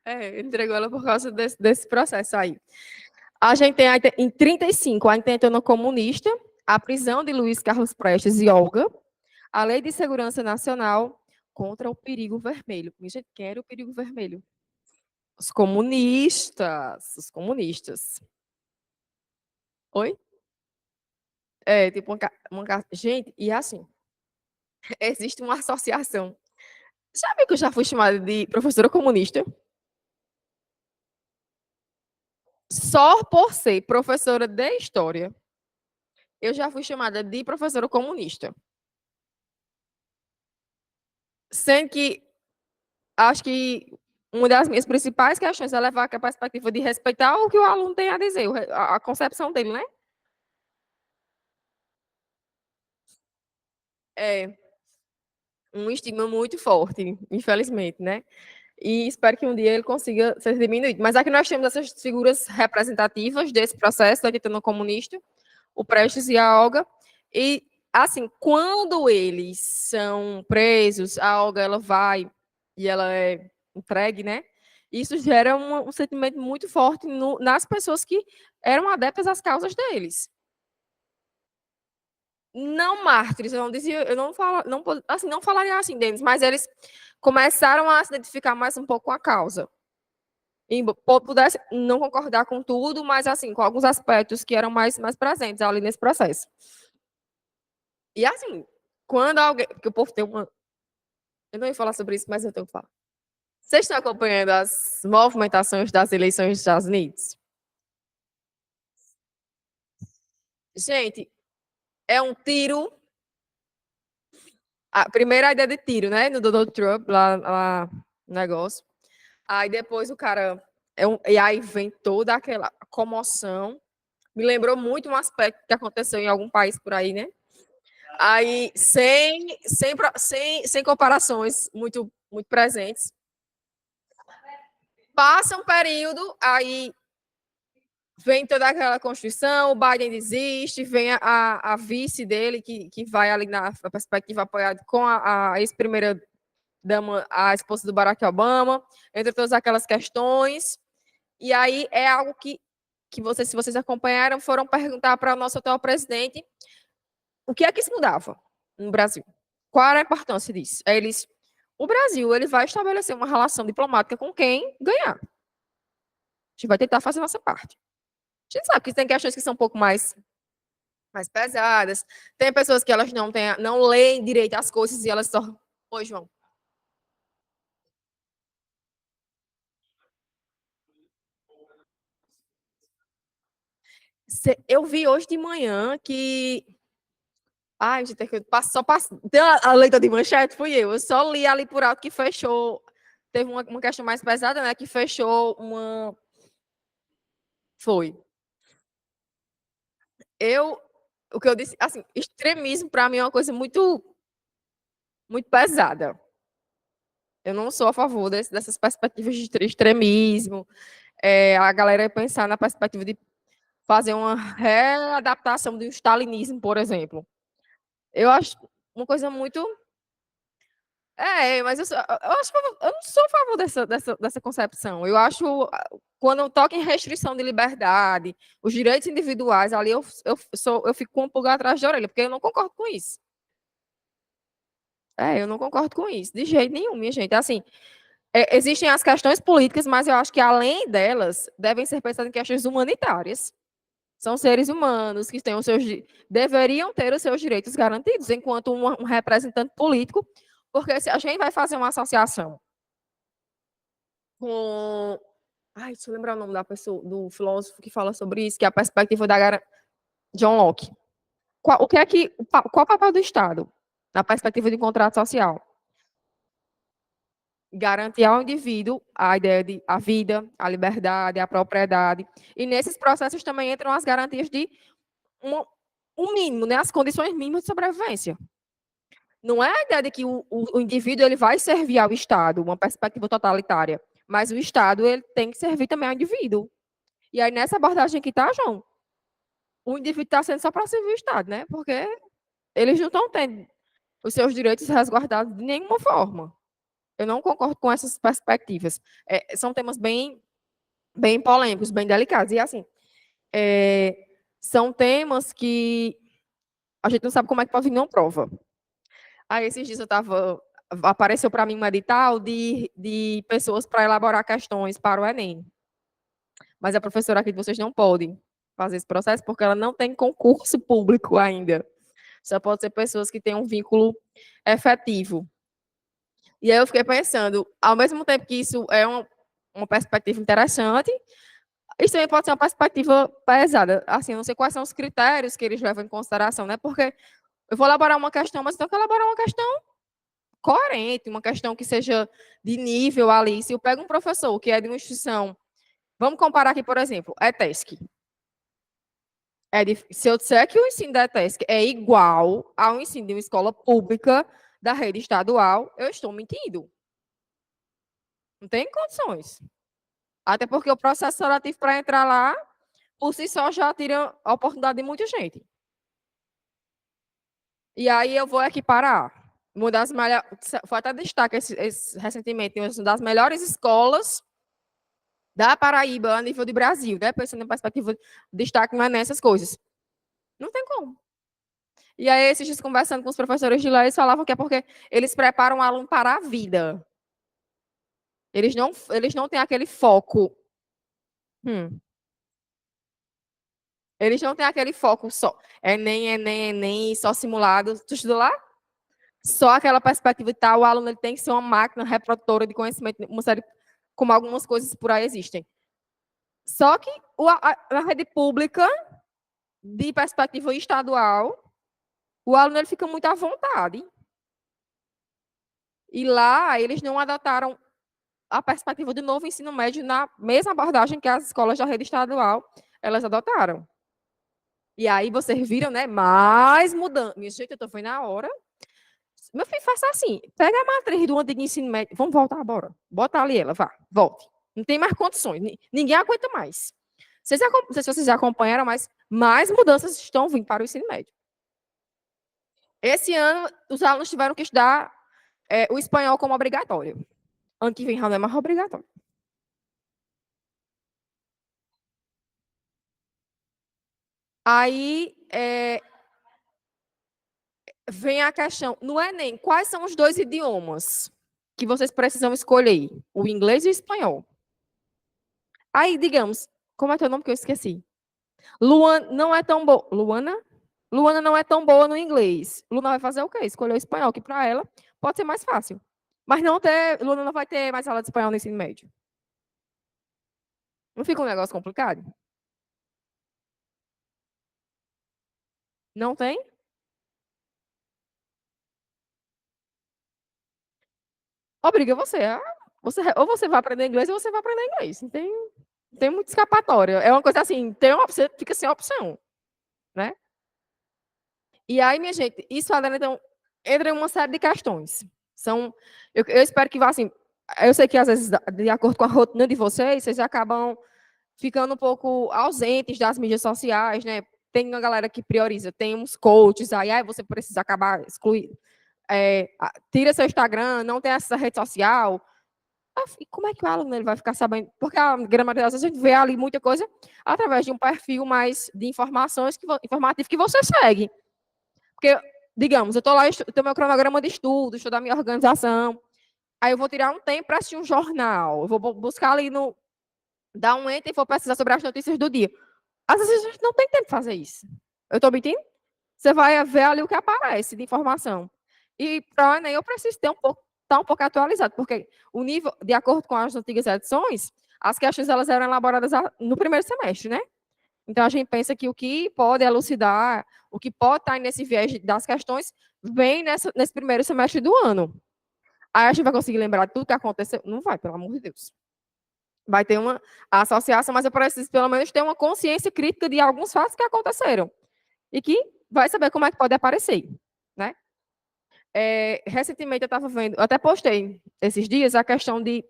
A: É, entregou ela por causa desse processo aí. A gente tem em 35 a intentona comunista, a prisão de Luiz Carlos Prestes e Olga, a Lei de Segurança Nacional contra o perigo vermelho. Minha gente, quem era o perigo vermelho? Os comunistas. Os comunistas. Oi? É, tipo, gente, e assim, existe uma associação. Sabe que eu já fui chamada de professora comunista? Só por ser professora de história, eu já fui chamada de professora comunista. Sendo que acho que uma das minhas principais questões é levar a perspectiva de respeitar o que o aluno tem a dizer, a concepção dele, né? É um estigma muito forte, infelizmente, né? E espero que um dia ele consiga ser diminuído. Mas aqui nós temos essas figuras representativas desse processo da ditadura comunista, o Prestes e a Olga. E, assim, quando eles são presos, a Olga ela vai e ela é entregue, né? Isso gera um sentimento muito forte nas pessoas que eram adeptas às causas deles. Não mártires, eu não dizia, eu não falo, não, assim, não falaria assim deles, mas eles começaram a se identificar mais um pouco com a causa. Pudesse não concordar com tudo, mas assim, com alguns aspectos que eram mais presentes ali nesse processo. E assim, quando alguém. Porque o povo tem uma. Eu não ia falar sobre isso, mas eu tenho que falar. Vocês estão acompanhando as movimentações das eleições dos Estados Unidos? Gente, é um tiro. A primeira ideia de tiro, né? No Donald Trump, lá no negócio. Aí depois o cara. E aí vem toda aquela comoção. Me lembrou muito um aspecto que aconteceu em algum país por aí, né? Aí, sem comparações muito presentes. Passa um período, aí vem toda aquela Constituição, o Biden desiste, vem a vice dele, que vai ali na perspectiva apoiada com a ex-primeira dama, a esposa do Barack Obama, entre todas aquelas questões. E aí é algo que vocês, se vocês acompanharam, foram perguntar para o nosso atual presidente o que é que isso mudava no Brasil. Qual era a importância disso? Aí eles, o Brasil ele vai estabelecer uma relação diplomática com quem ganhar. A gente vai tentar fazer a nossa parte. A gente sabe que tem questões que são um pouco mais pesadas. Tem pessoas que elas não leem direito as coisas e elas só. Oi, João. Eu vi hoje de manhã que. Ai, gente, só passou. A leitura de manchete fui eu. Eu só li ali por alto que fechou. Teve uma questão mais pesada, né? Que fechou uma. Foi. O que eu disse, assim, extremismo para mim é uma coisa muito pesada. Eu não sou a favor dessas perspectivas de extremismo. A galera pensar na perspectiva de fazer uma readaptação do stalinismo, por exemplo. Eu acho uma coisa muito. Mas eu não sou a favor dessa concepção. Eu acho, quando toca em restrição de liberdade, os direitos individuais, ali eu fico com um pulgar atrás da orelha, porque eu não concordo com isso. Eu não concordo com isso, de jeito nenhum, minha gente. Assim, existem as questões políticas, mas eu acho que além delas, devem ser pensadas em questões humanitárias. São seres humanos que têm deveriam ter os seus direitos garantidos enquanto um representante político, porque se a gente vai fazer uma associação com. Ai, deixa eu lembrar o nome da pessoa, do filósofo que fala sobre isso, que é a perspectiva da John Locke. Qual o papel do Estado na perspectiva de um contrato social? Garantir ao indivíduo a ideia de a vida, a liberdade, a propriedade. E nesses processos também entram as garantias de um mínimo, né? As condições mínimas de sobrevivência. Não é a ideia de que o indivíduo ele vai servir ao Estado, uma perspectiva totalitária, mas o Estado ele tem que servir também ao indivíduo. E aí, nessa abordagem que está, João, o indivíduo está sendo só para servir o Estado, né? Porque eles não estão tendo os seus direitos resguardados de nenhuma forma. Eu não concordo com essas perspectivas. São temas bem polêmicos, bem delicados. E, assim, são temas que a gente não sabe como é que pode vir não prova. Aí, esses dias apareceu para mim um edital de pessoas para elaborar questões para o Enem. Mas a professora aqui de vocês não pode fazer esse processo porque ela não tem concurso público ainda. Só pode ser pessoas que têm um vínculo efetivo. E aí eu fiquei pensando, ao mesmo tempo que isso é uma perspectiva interessante, isso também pode ser uma perspectiva pesada. Assim, eu não sei quais são os critérios que eles levam em consideração, né? Porque eu vou elaborar uma questão, mas eu tenho que elaborar uma questão coerente, uma questão que seja de nível ali. Se eu pego um professor que é de uma instituição, vamos comparar aqui, por exemplo, ETESC. Se eu disser que o ensino da ETESC é igual ao ensino de uma escola pública da rede estadual, eu estou mentindo. Não tem condições. Até porque o processo seletivo para entrar lá, por si só, já tira a oportunidade de muita gente. E aí eu vou equiparar. Uma das melhores, foi até destaque recentemente, uma das melhores escolas da Paraíba a nível de Brasil, né? Pensando em perspectiva de destaque, não é nessas coisas. Não tem como. E aí, esses dias, conversando com os professores de lá, eles falavam que é porque eles preparam o aluno para a vida. Eles não têm aquele foco Hum. Eles não têm aquele foco só. Enem, Enem, Enem, só simulado. Tu estudou lá? Só aquela perspectiva e tal, o aluno ele tem que ser uma máquina reprodutora de conhecimento, uma série, como algumas coisas por aí existem. Só que a rede pública, de perspectiva estadual, o aluno ele fica muito à vontade. E lá eles não adotaram a perspectiva do novo ensino médio na mesma abordagem que as escolas da rede estadual elas adotaram. E aí vocês viram, né? Mais mudança. Minha gente, eu tô foi na hora. Meu filho, faça assim. Pega a matriz do antigo ensino médio. Vamos voltar, bora. Bota ali ela, vá. Volte. Não tem mais condições. Ninguém aguenta mais. Não sei se vocês já acompanharam, mas mais mudanças estão vindo para o ensino médio. Esse ano, os alunos tiveram que estudar o espanhol como obrigatório. Ano que vem já não é mais obrigatório. Aí vem a questão, no Enem, quais são os dois idiomas que vocês precisam escolher? O inglês e o espanhol. Aí, digamos, como é teu nome que eu esqueci? Luana não é tão boa. Luana? Luana não é tão boa no inglês. Luana vai fazer o quê? Escolher o espanhol, que para ela pode ser mais fácil. Mas Luana não vai ter mais aula de espanhol no ensino médio. Não fica um negócio complicado? Não tem? Obriga você. Ou você vai aprender inglês ou você vai aprender inglês. Não tem muito escapatória. É uma coisa assim, você fica sem opção, né? E aí, minha gente, isso, Adriana, então, entra em uma série de questões. Eu espero que vá assim. Eu sei que às vezes, de acordo com a rotina de vocês acabam ficando um pouco ausentes das mídias sociais, né? Tem uma galera que prioriza, tem uns coaches aí você precisa acabar excluindo. Tira seu Instagram, não tem essa rede social. E como é que o aluno ele vai ficar sabendo? Porque a grande maioria das vezes a gente vê ali muita coisa através de um perfil mais de informações informativo que você segue. Porque, digamos, eu estou lá, tenho meu cronograma de estudo, estou da minha organização. Aí eu vou tirar um tempo para assistir um jornal. Eu vou buscar ali dar um enter e vou pesquisar sobre as notícias do dia. Às vezes a gente não tem tempo de fazer isso. Eu estou mentindo? Você vai ver ali o que aparece de informação. E para o Enem eu preciso ter estar um pouco atualizado, porque o nível, de acordo com as antigas edições, as questões elas eram elaboradas no primeiro semestre, né? Então a gente pensa que o que pode elucidar, o que pode estar nesse viés das questões, vem nesse primeiro semestre do ano. Aí a gente vai conseguir lembrar de tudo que aconteceu? Não vai, pelo amor de Deus. Vai ter uma associação, mas eu preciso pelo menos ter uma consciência crítica de alguns fatos que aconteceram e que vai saber como é que pode aparecer, né? Recentemente eu estava vendo, eu até postei esses dias a questão de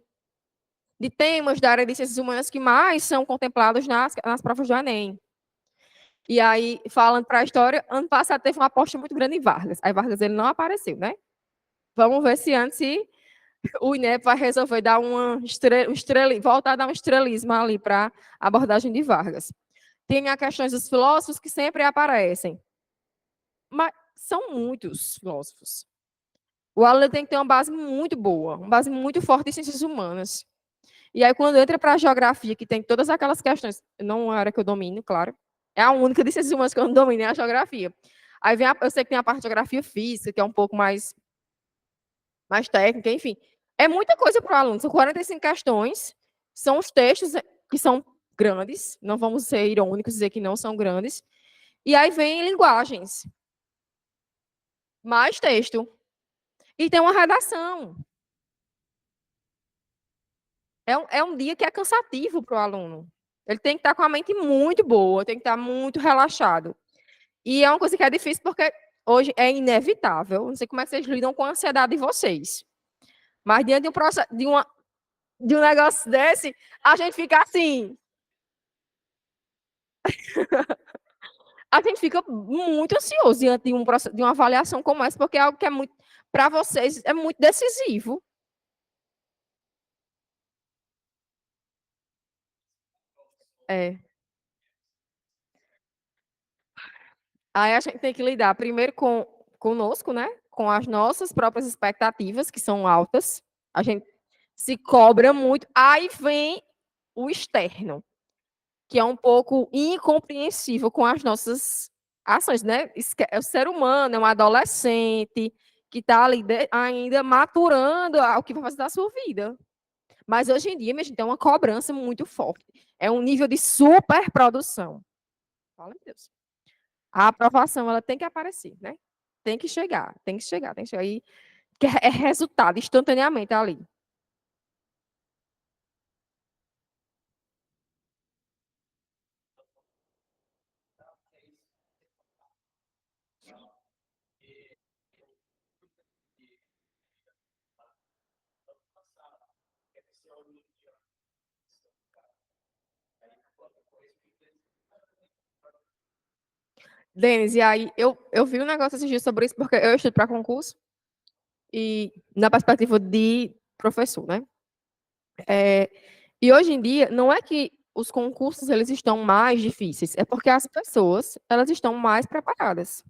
A: temas da área de ciências humanas que mais são contemplados nas provas do Enem. E aí, falando para a história, ano passado teve uma aposta muito grande em Vargas. Aí Vargas ele não apareceu, né? Vamos ver se antes o INEP vai resolver dar voltar a dar um estrelismo ali para a abordagem de Vargas. Tem as questões dos filósofos que sempre aparecem. Mas são muitos filósofos. O aluno tem que ter uma base muito boa, uma base muito forte em ciências humanas. E aí, quando entra para a geografia, que tem todas aquelas questões, não é uma área que eu domino, claro, é a única de ciências humanas que eu não domino, é a geografia. Aí eu sei que tem a parte de geografia física, que é um pouco mais técnica, enfim. É muita coisa para o aluno, são 45 questões, são os textos que são grandes, não vamos ser irônicos dizer que não são grandes, e aí vem linguagens, mais texto, e tem uma redação. É um dia que é cansativo para o aluno. Ele tem que estar com a mente muito boa, tem que estar muito relaxado. E é uma coisa que é difícil porque hoje é inevitável. Não sei como é que vocês lidam com a ansiedade de vocês. Mas diante de um processo, de um negócio desse, a gente fica assim. A gente fica muito ansioso diante de de uma avaliação como essa, porque é algo que é muito, para vocês, é muito decisivo. É. Aí a gente tem que lidar primeiro conosco, né? Com as nossas próprias expectativas, que são altas. A gente se cobra muito. Aí vem o externo. que é um pouco incompreensível com as nossas ações, né? É o ser humano, é um adolescente que está ali ainda maturando o que vai fazer da sua vida. Mas hoje em dia, minha gente, tem uma cobrança muito forte. É um nível de superprodução. Fala, meu Deus. A aprovação, ela tem que aparecer, né? Tem que chegar, tem que chegar, tem que chegar. E que é resultado instantaneamente ali. Denis, e aí eu vi um negócio esses dias sobre isso, porque eu estudo para concurso, e na perspectiva de professor, né? É, e hoje em dia, não é que os concursos eles estão mais difíceis, é porque as pessoas elas estão mais preparadas.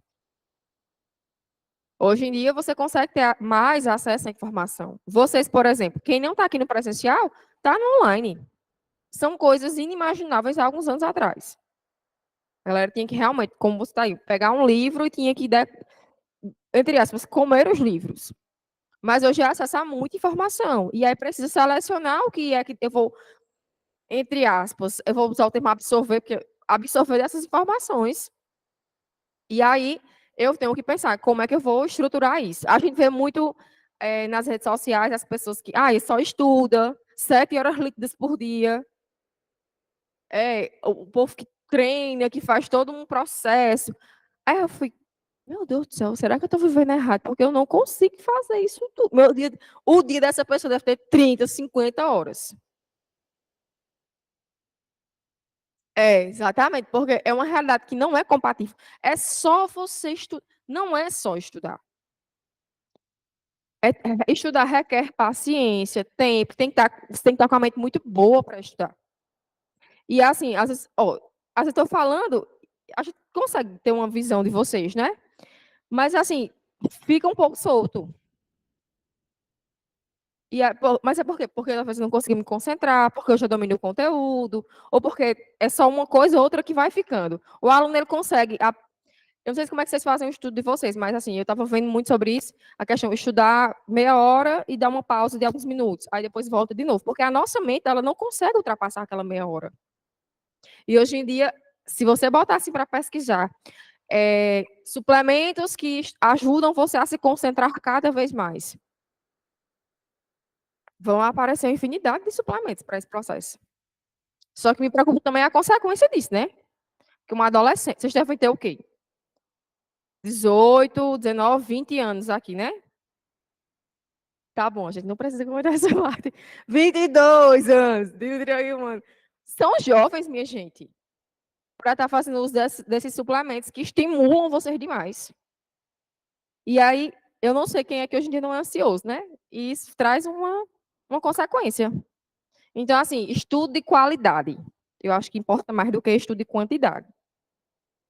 A: Hoje em dia, você consegue ter mais acesso à informação. Vocês, por exemplo, quem não está aqui no presencial, está no online. São coisas inimagináveis há alguns anos atrás. A galera tinha que realmente, como você está aí, pegar um livro e tinha que, entre aspas, comer os livros. Mas hoje é acessar muita informação. E aí precisa selecionar o que é que eu vou, entre aspas, eu vou usar o termo absorver, porque absorver essas informações. E aí eu tenho que pensar como é que eu vou estruturar isso. A gente vê muito nas redes sociais as pessoas que, só estuda 7 horas líquidas por dia. O povo que treina, que faz todo um processo. Aí eu fui, meu Deus do céu, será que eu estou vivendo errado? Porque eu não consigo fazer isso tudo. O dia dessa pessoa deve ter 30, 50 horas. Exatamente, porque é uma realidade que não é compatível. É só você estudar. Não é só estudar. Estudar requer paciência, tempo, você tem que estar com a mente muito boa para estudar. E assim, às vezes estou falando, a gente consegue ter uma visão de vocês, né? Mas assim, fica um pouco solto. Mas é por quê? Porque às vezes eu não consegui me concentrar, porque eu já domino o conteúdo, ou porque é só uma coisa ou outra que vai ficando. O aluno ele consegue. Eu não sei como é que vocês fazem o estudo de vocês, mas assim, eu estava vendo muito sobre isso, a questão de estudar meia hora e dar uma pausa de alguns minutos, aí depois volta de novo, porque a nossa mente ela não consegue ultrapassar aquela meia hora. E hoje em dia, se você botar assim para pesquisar, suplementos que ajudam você a se concentrar cada vez mais. Vão aparecer uma infinidade de suplementos para esse processo. Só que me preocupa também a consequência disso, né? Que uma adolescente, vocês devem ter o quê? 18, 19, 20 anos aqui, né? Tá bom, a gente não precisa comentar essa parte. 22 anos, 31 anos. São jovens, minha gente, para estar fazendo uso desses suplementos que estimulam vocês demais. E aí, eu não sei quem é que hoje em dia não é ansioso, né? E isso traz uma consequência. Então, assim, estudo de qualidade. Eu acho que importa mais do que estudo de quantidade.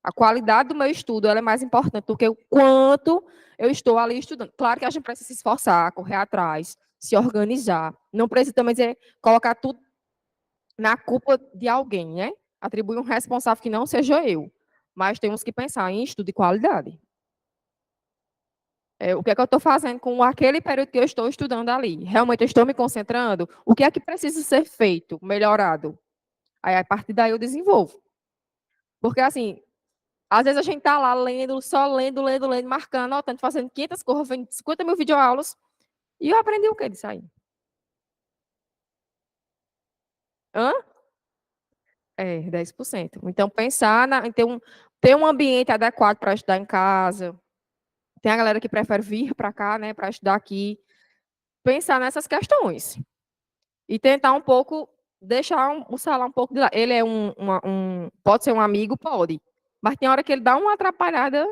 A: A qualidade do meu estudo ela é mais importante do que o quanto eu estou ali estudando. Claro que a gente precisa se esforçar, correr atrás, se organizar. Não precisa também dizer, colocar tudo na culpa de alguém, né? Atribuir um responsável que não seja eu. Mas temos que pensar em estudo de qualidade. O que é que eu estou fazendo com aquele período que eu estou estudando ali? Realmente eu estou me concentrando? O que é que precisa ser feito, melhorado? Aí, a partir daí, eu desenvolvo. Porque, assim, às vezes a gente tá lá lendo, só lendo, lendo, lendo, marcando, anotando, fazendo 500 coisas, vendo 50 mil videoaulas. E eu aprendi o que disso aí? Hã? 10%. Então, pensar em ter um ambiente adequado para estudar em casa. Tem a galera que prefere vir para cá, né, para estudar aqui. Pensar nessas questões. E tentar um pouco, deixar o celular um pouco de lado. Ele é pode ser um amigo? Pode. Mas tem hora que ele dá uma atrapalhada.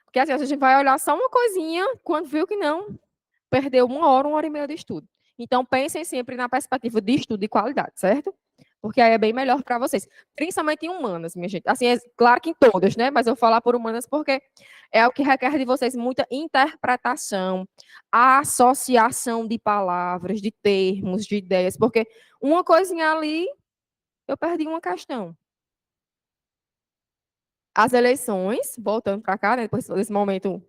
A: Porque assim, a gente vai olhar só uma coisinha, quando viu que não, perdeu 1 hora e meia de estudo. Então, pensem sempre na perspectiva de estudo de qualidade, certo? Porque aí é bem melhor para vocês. Principalmente em humanas, minha gente. Assim, é claro que em todas, né? Mas eu vou falar por humanas porque é o que requer de vocês muita interpretação, associação de palavras, de termos, de ideias. Porque uma coisinha ali Eu perdi uma questão. As eleições, voltando para cá, né, depois desse momento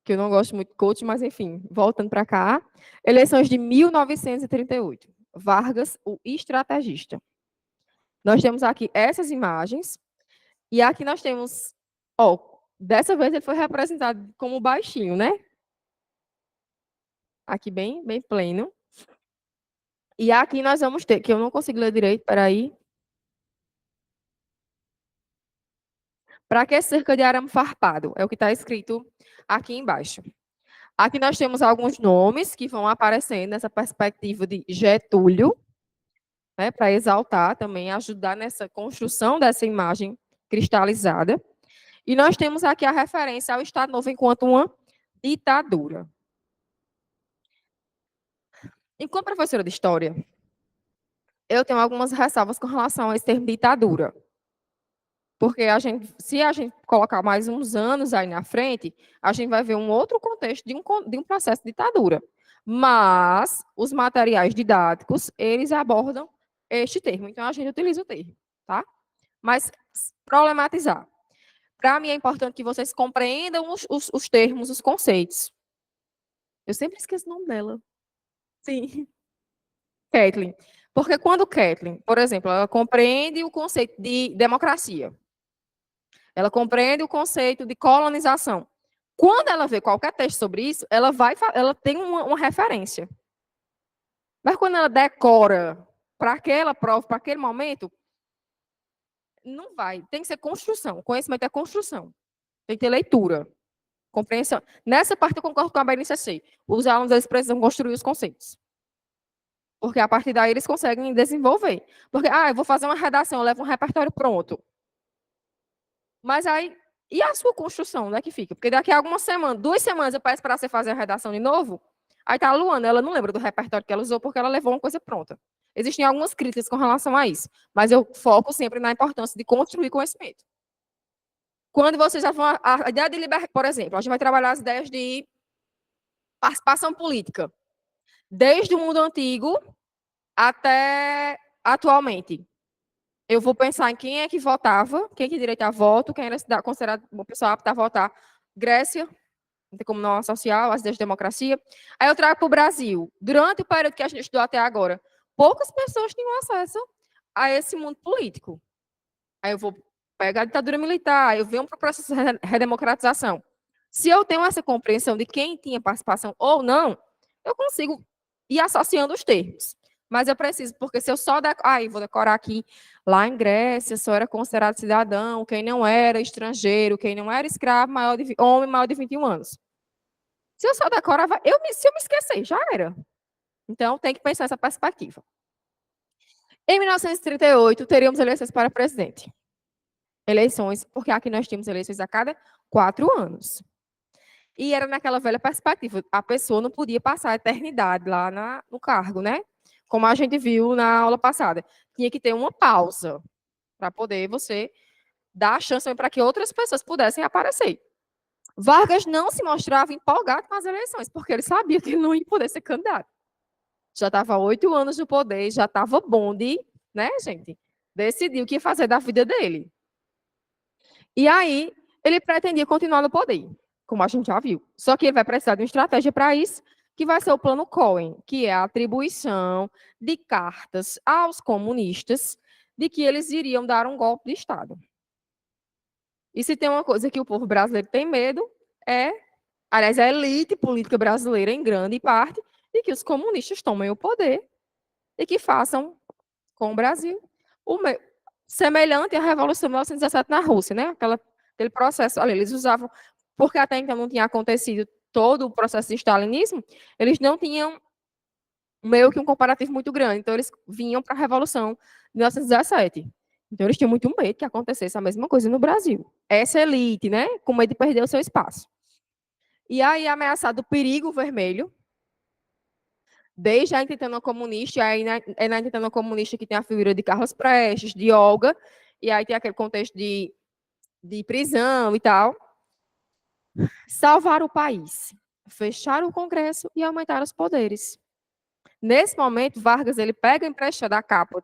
A: que eu não gosto muito de coach, mas enfim, voltando para cá, eleições de 1938. Vargas, o estrategista. Nós temos aqui essas imagens, e aqui nós temos, ó, dessa vez ele foi representado como baixinho, né? Aqui bem pleno. E aqui nós vamos ter, que eu não consigo ler direito, peraí. Para que cerca de arame farpado? É o que está escrito aqui embaixo. Aqui nós temos alguns nomes que vão aparecendo nessa perspectiva de Getúlio, né, para exaltar também, ajudar nessa construção dessa imagem cristalizada. E nós temos aqui a referência ao Estado Novo enquanto uma ditadura. Enquanto professora de História, eu tenho algumas ressalvas com relação a esse termo ditadura. Porque se a gente colocar mais uns anos aí na frente, a gente vai ver um outro contexto de um processo de ditadura. Mas os materiais didáticos, eles abordam este termo. Então, a gente utiliza o termo, tá? Mas problematizar. Para mim, é importante que vocês compreendam os termos, os conceitos. Eu sempre esqueço o nome dela. Sim. Kathleen. Porque quando Kathleen, por exemplo, ela compreende o conceito de democracia, ela compreende o conceito de colonização. Quando ela vê qualquer texto sobre isso, ela tem uma referência. Mas quando ela decora para aquela prova, para aquele momento, não vai. Tem que ser construção. Conhecimento é construção. Tem que ter leitura, compreensão. Nessa parte eu concordo com a BNCC. Os alunos eles precisam construir os conceitos. Porque a partir daí eles conseguem desenvolver. Porque, eu vou fazer uma redação, eu levo um repertório pronto. Mas aí, e a sua construção, onde é que fica? Porque daqui a algumas semanas, 2 semanas, eu peço para você fazer a redação de novo, aí tá a Luana, ela não lembra do repertório que ela usou porque ela levou uma coisa pronta. Existem algumas críticas com relação a isso, mas eu foco sempre na importância de construir conhecimento. Quando vocês já vão, a ideia de liberdade, por exemplo, a gente vai trabalhar as ideias de participação política, desde o mundo antigo até atualmente. Eu vou pensar em quem é que votava, quem é que tinha direito a voto, quem era considerado uma pessoa apta a votar. Grécia, não tem como não associar, as ideias de democracia. Aí eu trago para o Brasil. Durante o período que a gente estudou até agora, poucas pessoas tinham acesso a esse mundo político. Aí eu vou pegar a ditadura militar, eu venho para o processo de redemocratização. Se eu tenho essa compreensão de quem tinha participação ou não, eu consigo ir associando os termos. Mas eu preciso, porque se eu só vou decorar aqui, lá em Grécia, só era considerado cidadão, quem não era estrangeiro, quem não era escravo, homem maior de 21 anos. Se eu só decorava, se eu me esquecer, já era. Então, tem que pensar nessa perspectiva. Em 1938, teríamos eleições para presidente. Eleições, porque aqui nós tínhamos eleições a cada 4 anos. E era naquela velha perspectiva, a pessoa não podia passar a eternidade lá no cargo, né? Como a gente viu na aula passada. Tinha que ter uma pausa para poder você dar a chance para que outras pessoas pudessem aparecer. Vargas não se mostrava empolgado com as eleições, porque ele sabia que ele não ia poder ser candidato. Já estava 8 anos no poder, já estava bom de, né, gente? Decidir o que fazer da vida dele. E aí, ele pretendia continuar no poder, como a gente já viu. Só que ele vai precisar de uma estratégia para isso, que vai ser o plano Cohen, que é a atribuição de cartas aos comunistas de que eles iriam dar um golpe de Estado. E se tem uma coisa que o povo brasileiro tem medo, aliás, a elite política brasileira, em grande parte, de que os comunistas tomem o poder e que façam com o Brasil semelhante à Revolução de 1917 na Rússia, né? Aquele processo ali, eles usavam, porque até então não tinha acontecido todo o processo de stalinismo, eles não tinham meio que um comparativo muito grande, então eles vinham para a Revolução de 1917. Então eles tinham muito medo que acontecesse a mesma coisa no Brasil. Essa elite, né, com medo de perder o seu espaço. E aí ameaçado o perigo vermelho, desde a Intentona Comunista, e aí na Intentona Comunista que tem a figura de Carlos Prestes, de Olga, e aí tem aquele contexto de prisão e tal. Salvar o país, fechar o Congresso e aumentar os poderes. Nesse momento, Vargas ele pega emprestada a capa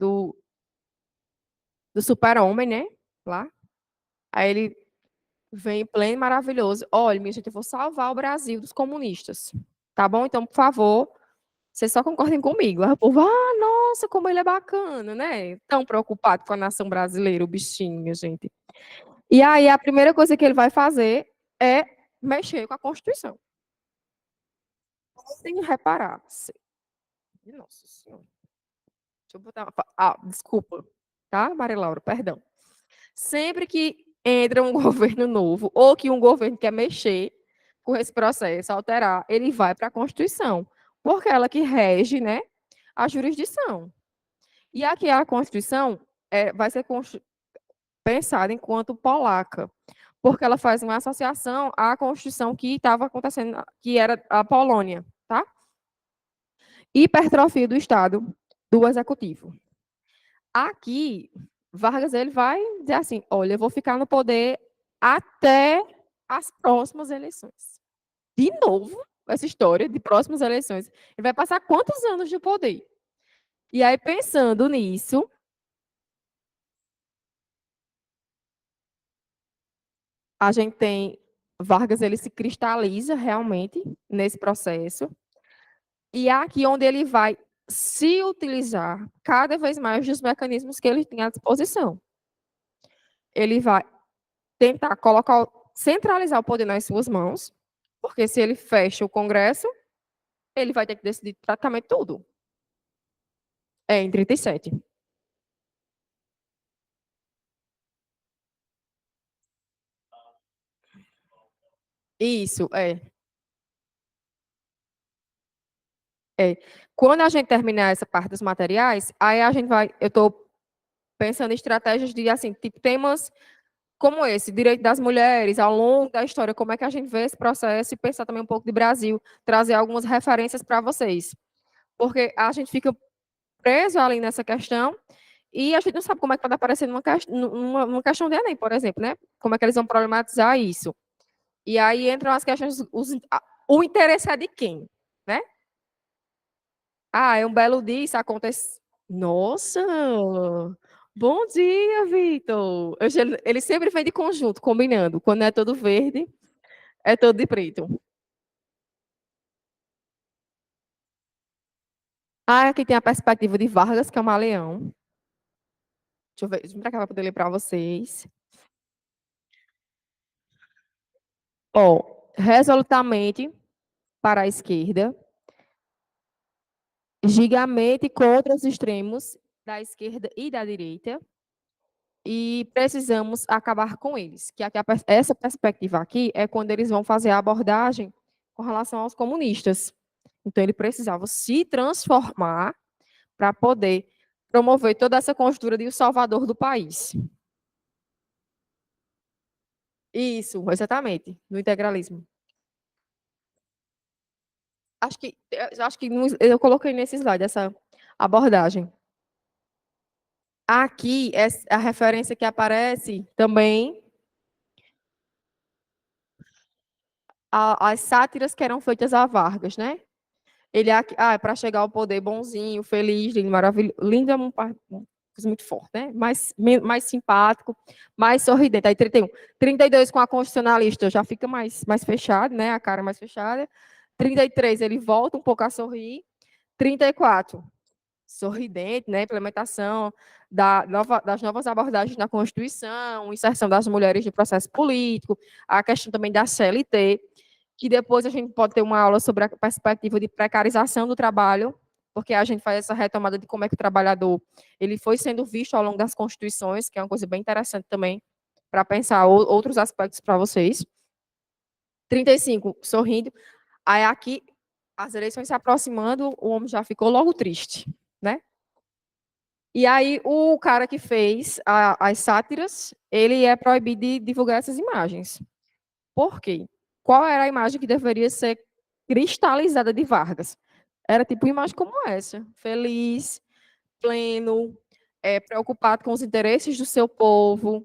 A: do super-homem, né? Lá. Aí ele vem pleno e maravilhoso. Olha, minha gente, eu vou salvar o Brasil dos comunistas. Tá bom? Então, por favor, vocês só concordem comigo. Aí o povo, nossa, como ele é bacana, né? Tão preocupado com a nação brasileira, o bichinho, minha gente. E aí, a primeira coisa que ele vai fazer é mexer com a Constituição. Sem reparar. Nossa Senhora. Deixa eu botar. Desculpa, tá, Maria Laura? Perdão. Sempre que entra um governo novo ou que um governo quer mexer com esse processo, alterar, ele vai para a Constituição, porque é ela que rege, né, a jurisdição. E aqui a Constituição vai ser pensada enquanto polaca, porque ela faz uma associação à Constituição que estava acontecendo, que era a Polônia, tá? Hipertrofia do Estado, do Executivo. Aqui, Vargas ele vai dizer assim: olha, eu vou ficar no poder até as próximas eleições. De novo, essa história de próximas eleições. Ele vai passar quantos anos de poder? E aí, pensando nisso, a gente tem Vargas, ele se cristaliza realmente nesse processo. E é aqui onde ele vai se utilizar cada vez mais dos mecanismos que ele tem à disposição. Ele vai tentar colocar, centralizar o poder nas suas mãos, porque se ele fecha o Congresso, ele vai ter que decidir praticamente tudo. É, em 37. Isso, é. Quando a gente terminar essa parte dos materiais, aí a gente vai, eu estou pensando em estratégias de, assim, tipo, temas como esse, direito das mulheres, ao longo da história, como é que a gente vê esse processo e pensar também um pouco de Brasil, trazer algumas referências para vocês. Porque a gente fica preso ali nessa questão e a gente não sabe como é que pode aparecer numa questão de Enem, por exemplo, né? Como é que eles vão problematizar isso. E aí entram as questões, o interesse é de quem, né? É um belo dia, isso acontece. Nossa! Bom dia, Vitor! Ele sempre vem de conjunto, combinando. Quando é todo verde, é todo de preto. Aqui tem a perspectiva de Vargas, que é o Maleão. Deixa eu ver, deixa eu vir pra cá para poder ler para vocês. Ó, resolutamente para a esquerda, gigamente contra os extremos da esquerda e da direita, e precisamos acabar com eles. Que essa perspectiva aqui é quando eles vão fazer a abordagem com relação aos comunistas. Então, ele precisava se transformar para poder promover toda essa construtora de o salvador do país. Isso, exatamente, no integralismo. Acho que eu coloquei nesse slide essa abordagem. Aqui, a referência que aparece também, as sátiras que eram feitas a Vargas, né? Ele é para chegar ao poder bonzinho, feliz, lindo, maravilhoso. Lindo é uma coisa muito forte, né? Mais simpático, mais sorridente. Aí 31. 32 com a constitucionalista já fica mais fechado, né? A cara mais fechada. 33, ele volta um pouco a sorrir. 34, sorridente, né? Implementação das novas abordagens na Constituição, inserção das mulheres no processo político, a questão também da CLT, que depois a gente pode ter uma aula sobre a perspectiva de precarização do trabalho, porque a gente faz essa retomada de como é que o trabalhador ele foi sendo visto ao longo das constituições, que é uma coisa bem interessante também para pensar outros aspectos para vocês. 35, sorrindo. Aí aqui, as eleições se aproximando, o homem já ficou logo triste, né? E aí, o cara que fez as sátiras, ele é proibido de divulgar essas imagens. Por quê? Qual era a imagem que deveria ser cristalizada de Vargas? Era tipo uma imagem como essa, feliz, pleno, preocupado com os interesses do seu povo.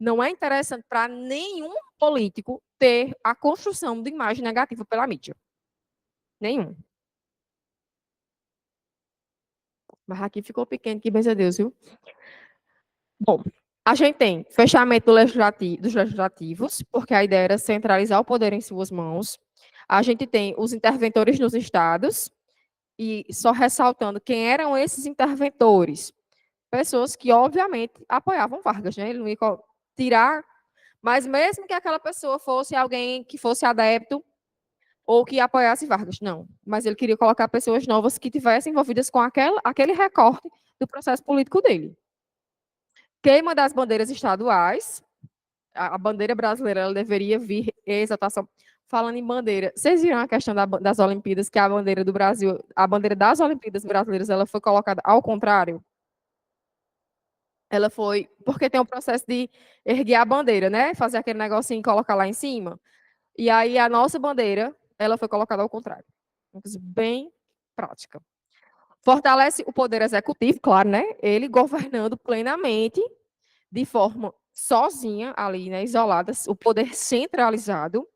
A: Não é interessante para nenhum político ter a construção de imagem negativa pela mídia. Nenhum. Mas aqui ficou pequeno, que benza Deus, viu? Bom, a gente tem fechamento dos legislativos, porque a ideia era centralizar o poder em suas mãos. A gente tem os interventores nos estados, e só ressaltando quem eram esses interventores. Pessoas que, obviamente, apoiavam Vargas, né? Ele não ia tirar, mas mesmo que aquela pessoa fosse alguém que fosse adepto ou que apoiasse Vargas, não. Mas ele queria colocar pessoas novas que tivessem envolvidas com aquele recorte do processo político dele. Queima das bandeiras estaduais, a bandeira brasileira ela deveria vir exaltação. Falando em bandeira, vocês viram a questão das Olimpíadas, que a bandeira do Brasil, a bandeira das Olimpíadas brasileiras, ela foi colocada ao contrário? Ela foi, porque tem o processo de erguer a bandeira, né? Fazer aquele negocinho e colocar lá em cima. E aí a nossa bandeira, ela foi colocada ao contrário. Uma coisa bem prática. Fortalece o poder executivo, claro, né? Ele governando plenamente, de forma sozinha, ali, né? Isolada, o poder centralizado,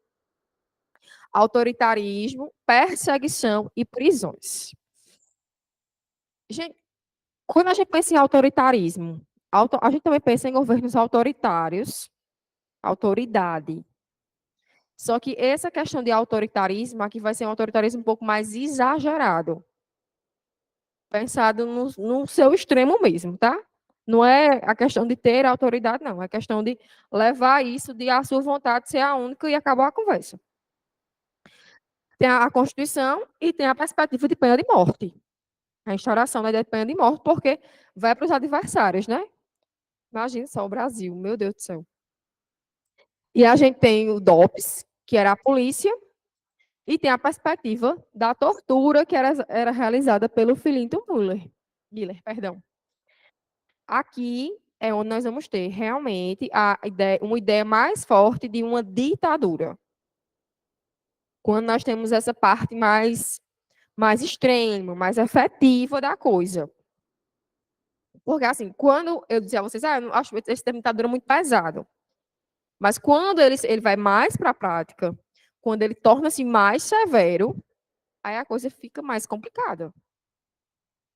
A: autoritarismo, perseguição e prisões. Gente, quando a gente pensa em autoritarismo, a gente também pensa em governos autoritários, autoridade. Só que essa questão de autoritarismo aqui vai ser um autoritarismo um pouco mais exagerado, pensado no seu extremo mesmo, tá? Não é a questão de ter autoridade, não. É a questão de levar isso de a sua vontade ser a única e acabar a conversa. Tem a Constituição e tem a perspectiva de pena de morte. A instauração da ideia de pena de morte, porque vai para os adversários, né? Imagina só o Brasil, meu Deus do céu. E a gente tem o DOPS, que era a polícia, e tem a perspectiva da tortura que era realizada pelo Filinto Miller, perdão. Aqui é onde nós vamos ter realmente uma ideia mais forte de uma ditadura. Quando nós temos essa parte mais extrema, mais efetiva da coisa. Porque, assim, quando eu dizia a vocês, eu acho esse termo ditadura muito pesado. Mas quando ele vai mais para a prática, quando ele torna-se mais severo, aí a coisa fica mais complicada.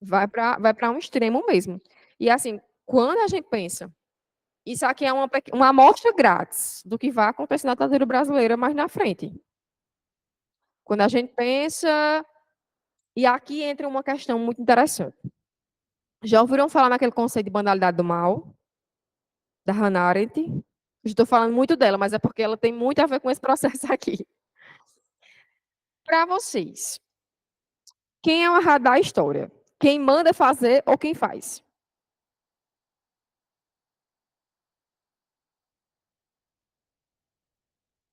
A: Vai para um extremo mesmo. E, assim, quando a gente pensa, isso aqui é uma amostra grátis do que vai acontecer na ditadura brasileira mais na frente. Quando a gente pensa. E aqui entra uma questão muito interessante. Já ouviram falar naquele conceito de banalidade do mal? Da Hannah Arendt? Estou falando muito dela, mas é porque ela tem muito a ver com esse processo aqui. Para vocês, quem é o errado da história? Quem manda fazer ou quem faz?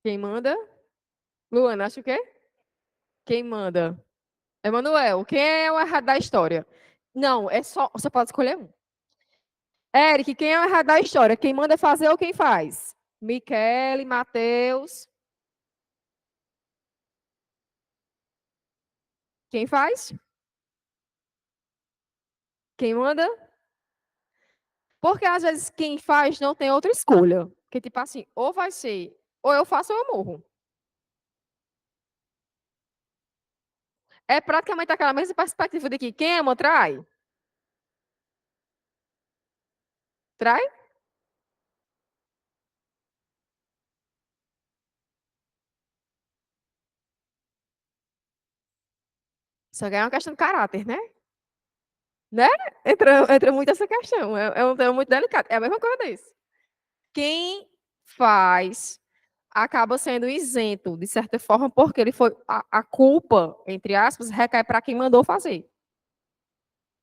A: Quem manda? Luana, acho que é? Quem manda? Emanuel, quem é o errado da história? Não, é só. Você pode escolher um. Eric, quem é o errado da história? Quem manda fazer ou quem faz? Michele, Matheus. Quem faz? Quem manda? Porque às vezes quem faz não tem outra escolha. Que tipo assim, ou vai ser, ou eu faço ou eu morro. É praticamente aquela mesma perspectiva de que quem ama trai. Trai? Só que é uma questão de caráter, né? Né? Entra muito essa questão. É um tema muito delicado. É a mesma coisa desse. Quem faz acaba sendo isento, de certa forma, porque ele foi a culpa, entre aspas, recai para quem mandou fazer.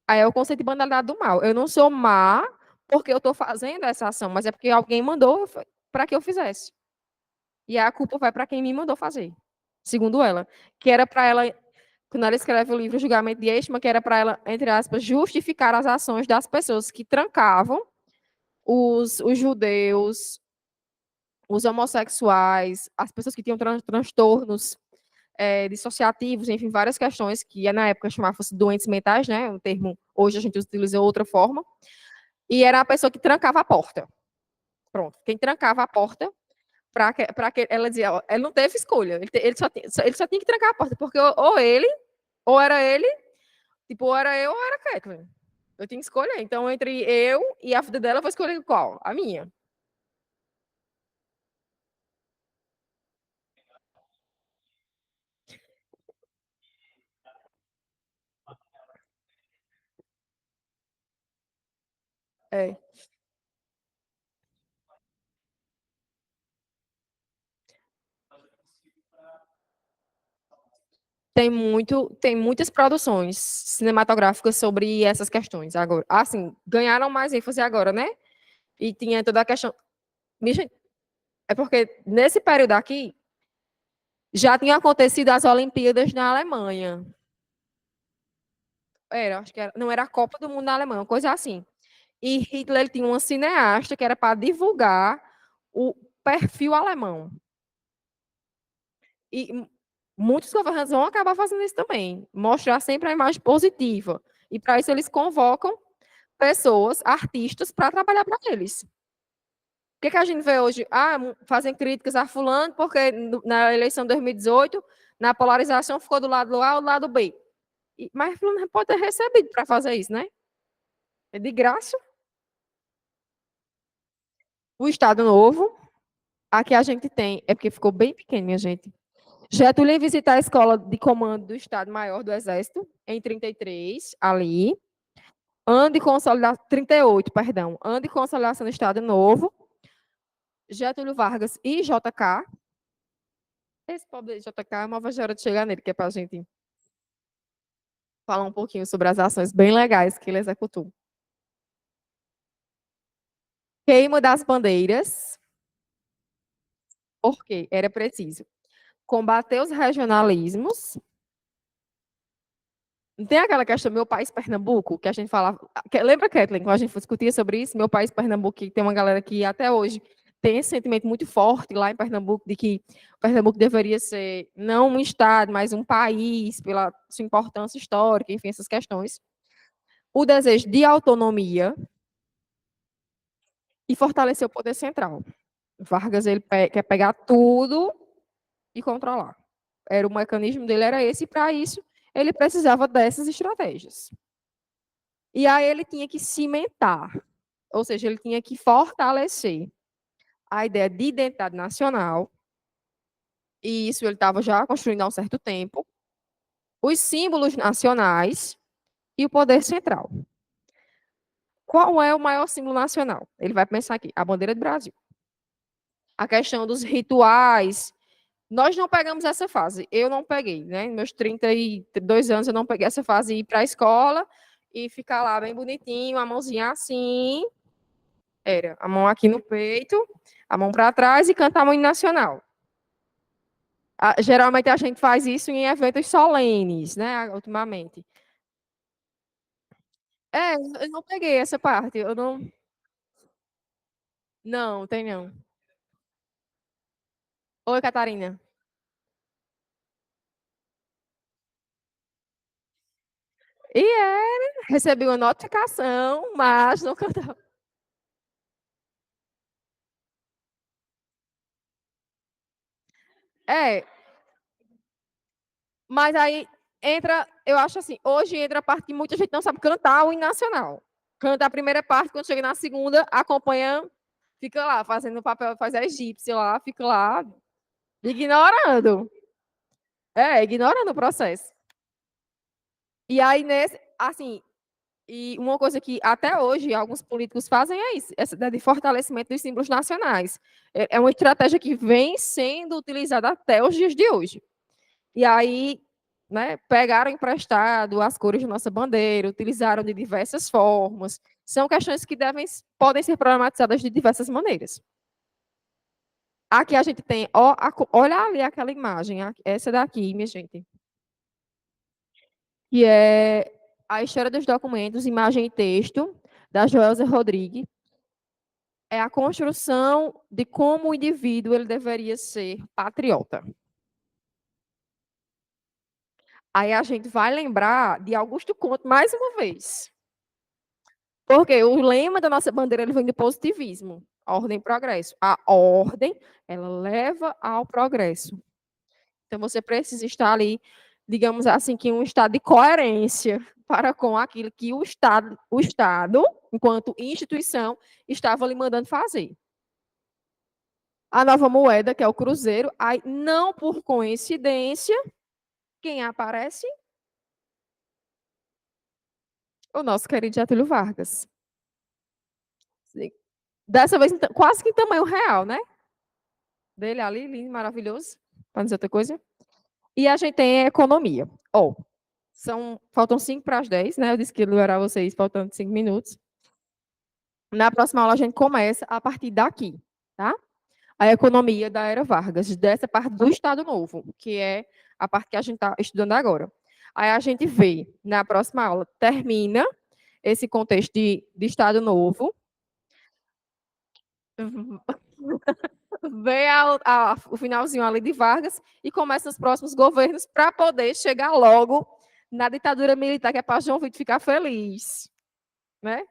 A: Aí é o conceito de banalidade do mal. Eu não sou má porque eu estou fazendo essa ação, mas é porque alguém mandou para que eu fizesse. E a culpa vai para quem me mandou fazer, segundo ela. Que era para ela, quando ela escreve o livro Julgamento de Eichmann, que era para ela, entre aspas, justificar as ações das pessoas que trancavam os judeus, os homossexuais, as pessoas que tinham transtornos dissociativos, enfim, várias questões que na época chamavam-se doentes mentais, né? Um termo, hoje a gente utiliza outra forma. E era a pessoa que trancava a porta. Pronto, quem trancava a porta para que ela dizia, ó, ele não teve escolha, ele só tinha que trancar a porta, porque ou era ele, tipo, ou era eu ou era Kathleen. Eu tinha que escolher. Então, entre eu e a vida dela, eu vou escolher qual? A minha. É. Tem muitas produções cinematográficas sobre essas questões agora. Assim, ganharam mais ênfase agora, né? E tinha toda a questão. Bicho, é porque nesse período aqui já tinha acontecido as Olimpíadas na Alemanha. Era, acho que era, não era a Copa do Mundo na Alemanha, uma coisa assim. E Hitler ele tinha uma cineasta que era para divulgar o perfil alemão. E muitos governantes vão acabar fazendo isso também, mostrar sempre a imagem positiva. E para isso eles convocam pessoas, artistas, para trabalhar para eles. O que, que a gente vê hoje? Ah, fazem críticas a fulano porque na eleição de 2018, na polarização ficou do lado A ou do lado B. Mas fulano pode ter recebido para fazer isso, né? É de graça. O Estado Novo, aqui a gente tem, é porque ficou bem pequeno, minha gente. Getúlio ia visitar a escola de comando do Estado-Maior do Exército, em 33, ali. Ano de consolidação, 38, perdão. Ano de consolidação do Estado Novo. Getúlio Vargas e JK. Esse pobre JK é uma hora de chegar nele, que é para a gente falar um pouquinho sobre as ações bem legais que ele executou. Queima das bandeiras, porque era preciso combater os regionalismos. Não tem aquela questão, meu país Pernambuco, que a gente falava. Lembra, Kathleen, quando a gente discutia sobre isso? Meu país Pernambuco, que tem uma galera que até hoje tem esse sentimento muito forte lá em Pernambuco, de que Pernambuco deveria ser não um estado, mas um país, pela sua importância histórica, enfim, essas questões. O desejo de autonomia e fortalecer o poder central. Vargas ele quer pegar tudo e controlar. Era o mecanismo dele era esse, e para isso ele precisava dessas estratégias. E aí ele tinha que cimentar, ou seja, ele tinha que fortalecer a ideia de identidade nacional, e isso ele estava já construindo há um certo tempo, os símbolos nacionais e o poder central. Qual é o maior símbolo nacional? Ele vai pensar aqui, a bandeira do Brasil. A questão dos rituais. Nós não pegamos essa fase. Eu não peguei, né? Meus 32 anos eu não peguei essa fase de ir para a escola e ficar lá bem bonitinho, a mãozinha assim. Era a mão aqui no peito, a mão para trás e cantar o hino nacional. Geralmente a gente faz isso em eventos solenes, né? Ultimamente. É, eu não peguei essa parte. Eu não. Não, tem não. Oi, Catarina. E recebi uma notificação, mas não cantava. É, mas aí entra, eu acho assim, hoje entra a parte que muita gente não sabe cantar o hino nacional. Canta a primeira parte, quando chega na segunda, acompanha, fica lá, fazendo o papel, faz a egípcia lá, fica lá, ignorando. É, ignorando o processo. E aí, nesse, assim, e uma coisa que até hoje alguns políticos fazem é isso, essa ideia de fortalecimento dos símbolos nacionais. É uma estratégia que vem sendo utilizada até os dias de hoje. E aí, né, pegaram emprestado as cores da nossa bandeira, utilizaram de diversas formas. São questões que podem ser problematizadas de diversas maneiras. Aqui a gente tem, ó, olha ali aquela imagem, essa daqui, minha gente, que é a história dos documentos, imagem e texto, da Joelza Rodrigues. É a construção de como o indivíduo ele deveria ser patriota. Aí a gente vai lembrar de Augusto Conte mais uma vez. Porque o lema da nossa bandeira ele vem do positivismo, ordem e progresso. A ordem, ela leva ao progresso. Então você precisa estar ali digamos assim, que um estado de coerência para com aquilo que o Estado, enquanto instituição, estava lhe mandando fazer. A nova moeda, que é o cruzeiro, aí, não por coincidência, quem aparece? O nosso querido Getúlio Vargas. Dessa vez, quase que em tamanho real, né? Dele ali, lindo, maravilhoso, para dizer outra coisa. E a gente tem a economia. Ó, faltam 5 para as 10, né? Eu disse que ia liberar vocês faltando 5 minutos. Na próxima aula, a gente começa a partir daqui, tá? A economia da Era Vargas, dessa parte do Estado Novo, que é a parte que a gente está estudando agora. Aí a gente vê, na próxima aula, termina esse contexto de Estado Novo, vê o finalzinho ali de Vargas e começa os próximos governos para poder chegar logo na ditadura militar, que é para João Vitor ficar feliz. Né?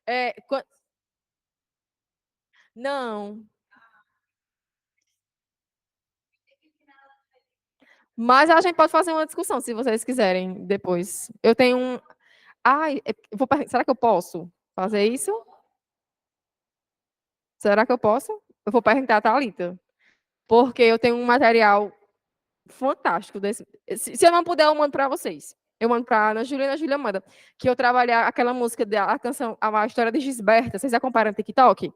A: É, não. Mas a gente pode fazer uma discussão, se vocês quiserem, depois. Eu tenho um. Ai, será que eu posso fazer isso? Será que eu posso? Eu vou perguntar a Thalita. Porque eu tenho um material fantástico. Se eu não puder, eu mando para vocês. Eu mando para a Ana Júlia e a Ana Júlia manda. Que eu trabalhei aquela música, a canção, a história de Gisberta. Vocês acompanham no TikTok?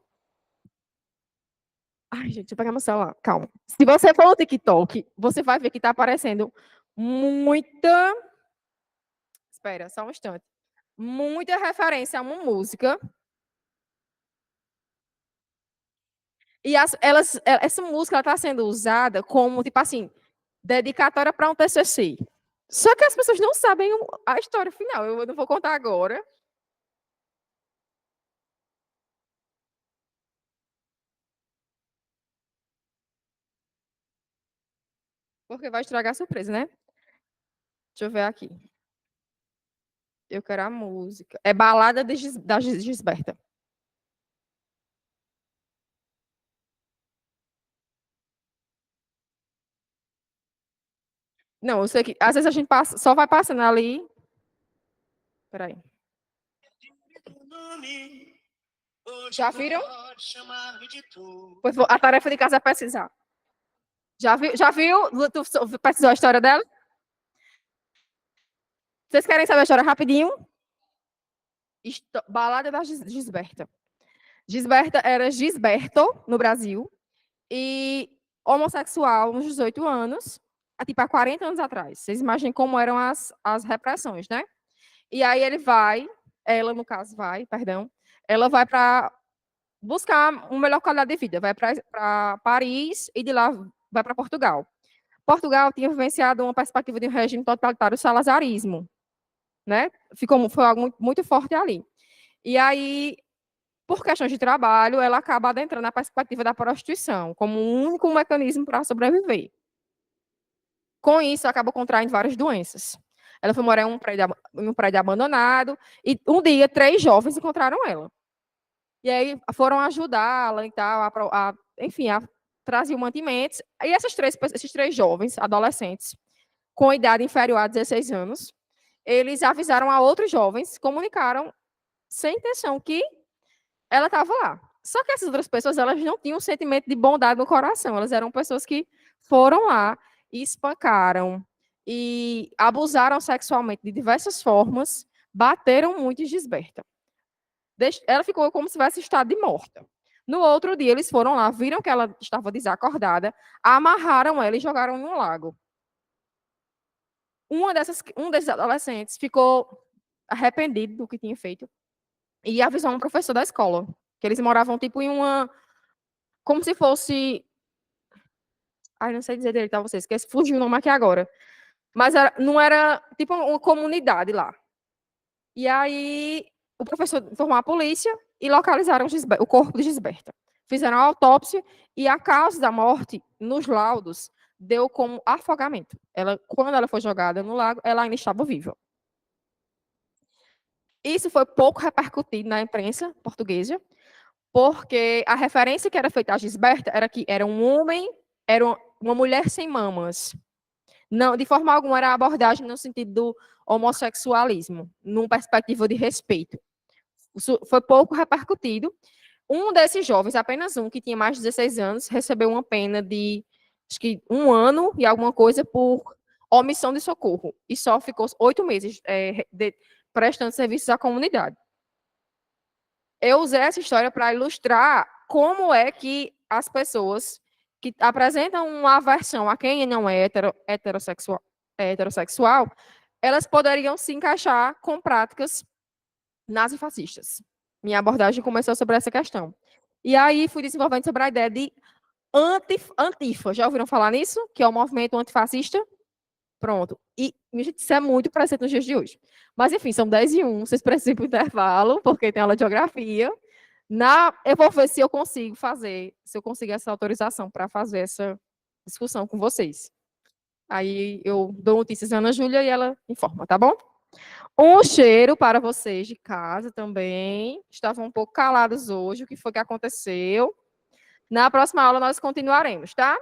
A: Ai, gente, deixa eu pegar meu celular. Calma. Se você for no TikTok, você vai ver que está aparecendo muita. Espera, só um instante. Muita referência a uma música. E essa música está sendo usada como, tipo assim, dedicatória para um TCC. Só que as pessoas não sabem a história final. Eu não vou contar agora. Porque vai estragar a surpresa, né? Deixa eu ver aqui. Eu quero a música. É Balada da Gisberta. Não, eu sei que às vezes a gente só vai passando ali. Peraí. Já viram? Pois a tarefa de casa é pesquisar. Já viu? Tu pesquisou a história dela? Vocês querem saber a história rapidinho? Balada da Gisberta. Gisberta era Gisberto no Brasil e homossexual nos 18 anos, tipo há 40 anos atrás. Vocês imaginem como eram as repressões, né? E aí ela no caso perdão, ela vai para buscar uma melhor qualidade de vida, vai para Paris e de lá vai para Portugal. Portugal tinha vivenciado uma perspectiva de um regime totalitário, o salazarismo, né? Foi algo muito, muito forte ali. E aí, por questões de trabalho, ela acaba adentrando na perspectiva da prostituição como um único mecanismo para sobreviver. Com isso, acaba contraindo várias doenças. Ela foi morar em um prédio abandonado e um dia 3 jovens encontraram ela. E aí foram ajudá-la e tal, enfim, a trazer mantimentos. E esses três jovens, adolescentes, com idade inferior a 16 anos, eles avisaram a outros jovens, comunicaram sem intenção que ela estava lá. Só que essas outras pessoas, elas não tinham um sentimento de bondade no coração. Elas eram pessoas que foram lá e espancaram e abusaram sexualmente de diversas formas, bateram muito em Gisberta. Ela ficou como se tivesse estado de morta. No outro dia, eles foram lá, viram que ela estava desacordada, amarraram ela e jogaram no lago. Um desses adolescentes ficou arrependido do que tinha feito e avisou um professor da escola, que eles moravam tipo em uma, como se fosse, ai, não sei dizer direito a vocês, que fugiu o nome aqui agora, mas não era tipo uma comunidade lá. E aí o professor informou a polícia e localizaram o corpo de Gisberta. Fizeram a autópsia e a causa da morte, nos laudos, deu como afogamento. Quando ela foi jogada no lago, ela ainda estava viva. Isso foi pouco repercutido na imprensa portuguesa, porque a referência que era feita a Gisberta era que era um homem, era uma mulher sem mamas. Não, de forma alguma era a abordagem no sentido do homossexualismo, numa perspectiva de respeito. Isso foi pouco repercutido. Um desses jovens, apenas um, que tinha mais de 16 anos, recebeu uma pena de, acho que 1 ano e alguma coisa por omissão de socorro. E só ficou 8 meses prestando serviços à comunidade. Eu usei essa história para ilustrar como é que as pessoas que apresentam uma aversão a quem não é heterossexual, elas poderiam se encaixar com práticas nazifascistas. Minha abordagem começou sobre essa questão. E aí fui desenvolvendo sobre a ideia de Antifa. Já ouviram falar nisso? Que é o movimento antifascista? Pronto. E, gente, isso é muito presente nos dias de hoje. Mas, enfim, são 10h01, vocês precisam ir para o intervalo, porque tem aula de geografia. Eu vou ver se eu consigo fazer, se eu conseguir essa autorização para fazer essa discussão com vocês. Aí eu dou notícias à Ana Júlia e ela informa, tá bom? Um cheiro para vocês de casa também. Estavam um pouco calados hoje, o que foi que aconteceu. Na próxima aula nós continuaremos, tá?